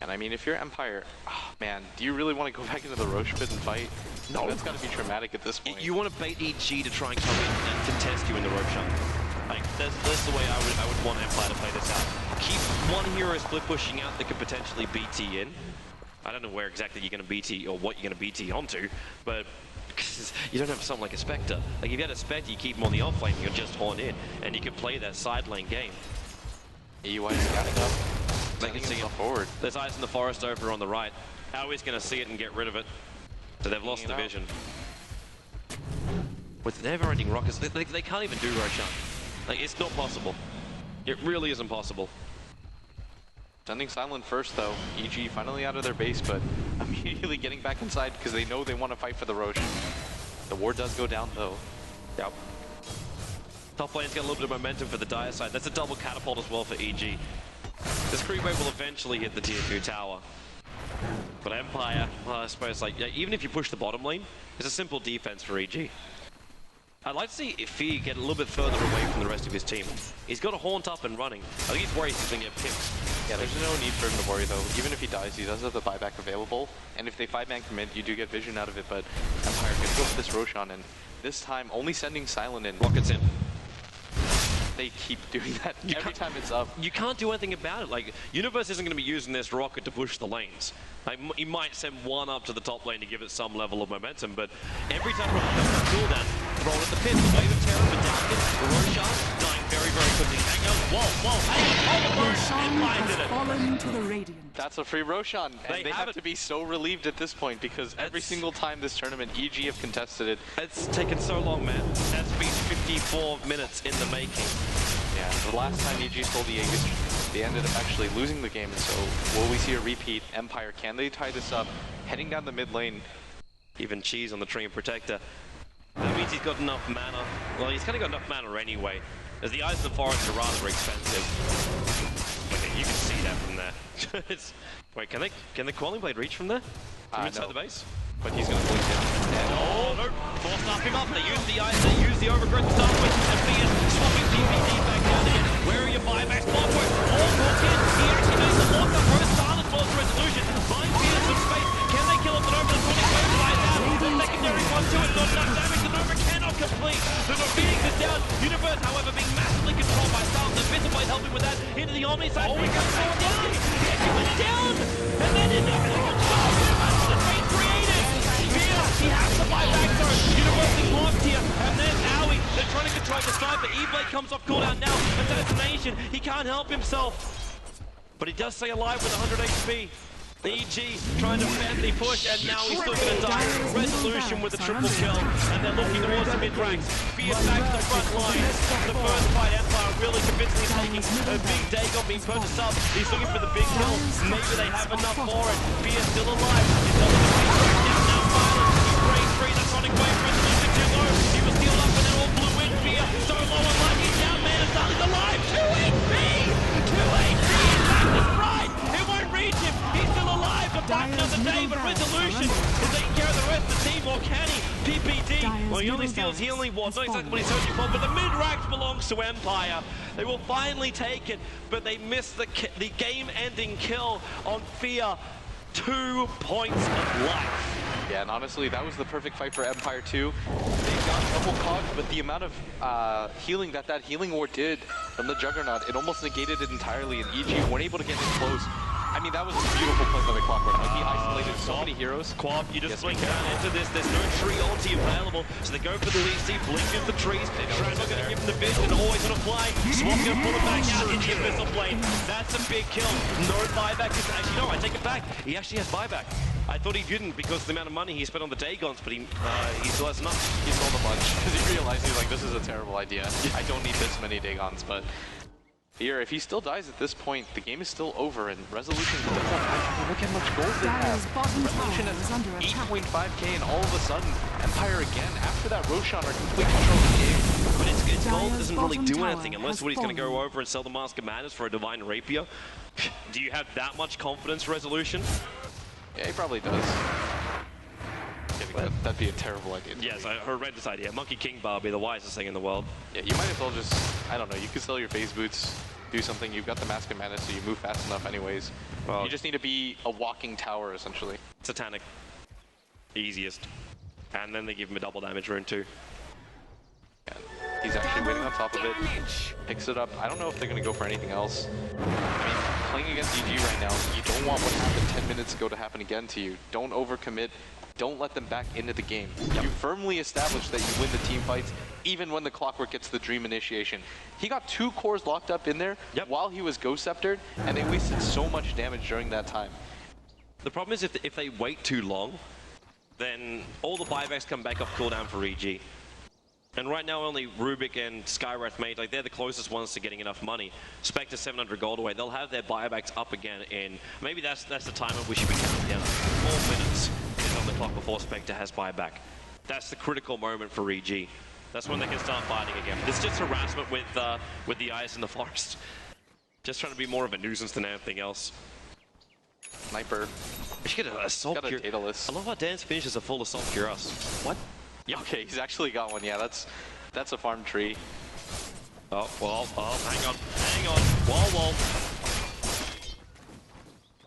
And I mean, if you're Empire, oh, man, do you really want to go back into the Roche pit and fight? No. That's got to be traumatic at this point. You want to bait EG to try and come in and contest you in the Roshan. Like, that's the way I would want Empire to play this out. keep one hero split pushing out that could potentially BT in. I don't know where exactly you're going to BT or what you're going to BT onto, but you don't have something like a Spectre. Like if you had a Spectre, you keep him on the offlane, you're just horn in, and you can play that side lane game. EUI scouting up. They can see it forward. There's eyes in the forest over on the right. Howie's going to see it and get rid of it. So they've lost the vision. With never-ending rockets, they can't even do Roshan. Like, it's not possible. It really isn't possible. Sending Silent first though. EG finally out of their base, but immediately getting back inside because they know they want to fight for the Rosh. The ward does go down though. Yep. Top lane's got a little bit of momentum for the Dire side. That's a double catapult as well for EG. This creep wave will eventually hit the tier 2 tower. But Empire, well, I suppose, like, yeah, even if you push the bottom lane, it's a simple defense for EG. I'd like to see Fee get a little bit further away from the rest of his team. He's got a haunt up and running. I think he's worried he's going to get picked. Yeah, there's no need for him to worry though. Even if he dies, he does have the buyback available. And if they 5-man commit, you do get vision out of it, but Empire can go for this Roshan, and this time only sending Silent in. Rockets in. They keep doing that every time it's up. You can't do anything about it. Like, Universe isn't going to be using this rocket to push the lanes. Like, he might send one up to the top lane to give it some level of momentum, but every time rocket comes to cooldown, throw it at the pit. The wave of terror, Medallion, Roshan dying very, very quickly. Hang on, whoa, hang on, Roshan blinded has it. fallen to the Radiant. That's a free Roshan, and they have to be so relieved at this point because every single time this tournament, EG have contested it. It's taken so long, man. That's been 54 minutes in the making. Yeah, the last time EG stole the Aegis, they ended up actually losing the game, and so will we see a repeat? Empire, can they tie this up? Heading down the mid lane. Even Cheese on the Treant Protector. That means he's got enough mana. Well, he's kind of got enough mana anyway, as the Eyes of the Forest are rather expensive. Okay, you can see that from there. Wait, can the Quelling Blade reach from there? From inside the base? But he's going to blink him. Oh, no. Force up him up. They use the Eyes, they use the Overgrowth to start with, and Fee is swapping PPD back down again. Where are your buybacks? Block work. All walk in. He actually makes the walk up. Throws Silent Falls to Resolution. Buying Fee some space. Can they kill it? The Nova, the 20 wave flies out. The secondary one to it. Not enough damage. The Nova cannot complete. The Phoenix is down. Universe, however, being massively controlled by Silent. The Visible Blade helping with that. Into the Omni side. Oh, he goes down. He actually went down. And then into the he has to buy back though. Universe is locked here. And there's Owie. They're trying to control the sniper. E-Blade comes off cooldown now. Assassination. He can't help himself. But he does stay alive with 100 HP. EG trying to badly push, and now he's still going to die. Resolution with a triple kill, and they're looking towards the mid-ranks. Fierce back to the front line. The first fight, Empire really convincingly taking a big Dagon being purchased up. He's looking for the big kill. Maybe they have enough for it. Fierce still alive. He's got the big track down now. Silent. He breaks free. The Sonic Wave. Resolution too low. He was sealed up, and they're all blue in. Fear so low on life. He's down, man. And Sully's alive. 2 HP! 2 HP! Back to stride. It won't reach him. He's still alive to fight another day, but Resolution is taking care of the rest of the team, or can he? PPD, well, he only steals healing wards, not exactly what he's searching for, but the mid-ranks belongs to Empire. They will finally take it, but they miss the game-ending kill on Fear. 2 points of life. Yeah, and honestly, that was the perfect fight for Empire too. They got a couple cogs, but the amount of healing that healing ward did from the Juggernaut, it almost negated it entirely, and EG weren't able to get in close. I mean, that was a beautiful play by the Clockwork. Like, he isolated so many heroes. Quab, you just blink down into this. There's no tree ulti available, so they go for the VC, blink into the trees. Trans not going to give him the vision, always going to fly. Swap going to pull it back out into the Abyssal Plane. That's a big kill. No buyback. Actually, no, I take it back. He actually has buyback. I thought he didn't because of the amount of money he spent on the Dagons, but he still has enough. He sold a bunch because he realized he's like, this is a terrible idea. I don't need this many Dagons, but here, if he still dies at this point, the game is still over, and Resolution doesn't have, look how much gold they have. Resolution has 8.5k, and all of a sudden, Empire again, after that Roshan, are completely controlling the game. But it's gold doesn't really do anything unless somebody's going to go over and sell the Mask of Madness for a Divine Rapier. Do you have that much confidence, Resolution? Yeah, he probably does. That'd be a terrible idea. Yes, a horrendous idea. Monkey King Bar would be the wisest thing in the world. Yeah, you might as well just, I don't know, you could sell your phase boots, do something. You've got the Mask of Madness, so you move fast enough anyways. Well, you just need to be a walking tower, essentially. Satanic. Easiest. And then they give him a double damage rune too. Yeah. He's actually waiting on top of it. Picks it up. I don't know if they're going to go for anything else. I mean, playing against EG right now, you don't want what happened 10 minutes ago to happen again to you. Don't overcommit. Don't let them back into the game. You firmly establish that you win the team fights, even when the Clockwork gets the Dream initiation. He got 2 cores locked up in there while he was Ghost Sceptered, and they wasted so much damage during that time. The problem is if they wait too long, then all the buybacks come back off cooldown for EG. And right now only Rubik and Skywrath mate, like they're the closest ones to getting enough money. Spectre 700 gold away. They'll have their buybacks up again in, maybe that's the time at which we should be counting down. 4 minutes is on the clock before Spectre has buyback. That's the critical moment for EG. That's when they can start fighting again. It's just harassment with the ice in the forest. Just trying to be more of a nuisance than anything else. Sniper. We should get an assault Got a Daedalus. I love how Dance finishes a full assault Cuirass. What? Yep. Okay, he's actually got one. Yeah, that's a farm tree. Oh, well, hang on. Wall.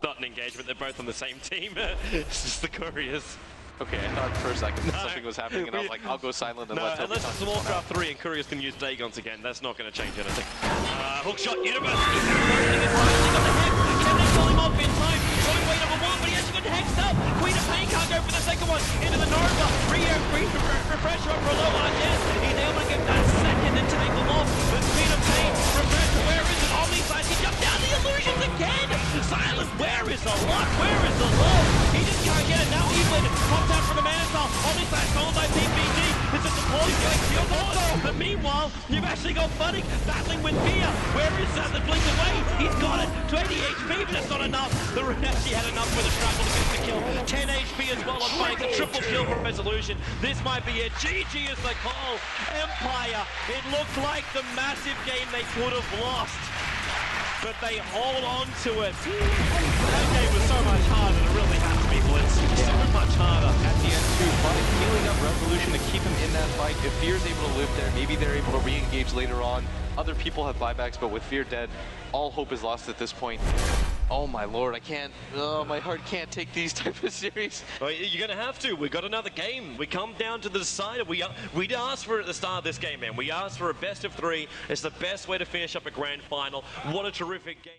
Not an engagement, they're both on the same team. It's just the couriers. Okay, I thought for a second something was happening, and I was like, I'll go silent and let unless it's Warcraft 3 and couriers can use Dagons again, that's not going to change anything. Hookshot, University. Can they pull him off in time? Going way number 1, but he actually got hexed up. Queen of Pain can't go for the second one. Into the Nova. Refresher up for a low yes. He's able to get that second and take them off. But Queen of Pain, Refresher, where is it? Omni-Size, he jumped down the illusions again. Silence, where is the luck? Where is the love? He just can't get it. Now Evelyn popped out from the Manasol. Omni-Size followed by PPD. It's a deployed shield also. But meanwhile, you've actually got Funnick battling with Fear. Where is that? The blink away. He's got it. 20 HP, but that's not enough. The Rune actually had enough with a struggle to get the kill. 10 HP as well on Funnick. A triple kill from Resolution. This might be it. GG is the call. Empire. It looked like the massive game they could have lost, but they hold on to it. That game was so much harder to really have to be blitzed. So much harder. At the end too, Funnick healing up Resolution to keep him in that fight. If Fear's able to live there, maybe they're able to re-engage later on. Other people have buybacks, but with Fear dead, all hope is lost at this point. Oh my lord, I can't, my heart can't take these type of series. Well, you're going to have to. We got another game. We come down to the decider. We asked for it at the start of this game, man. We asked for a best of 3. It's the best way to finish up a grand final. What a terrific game.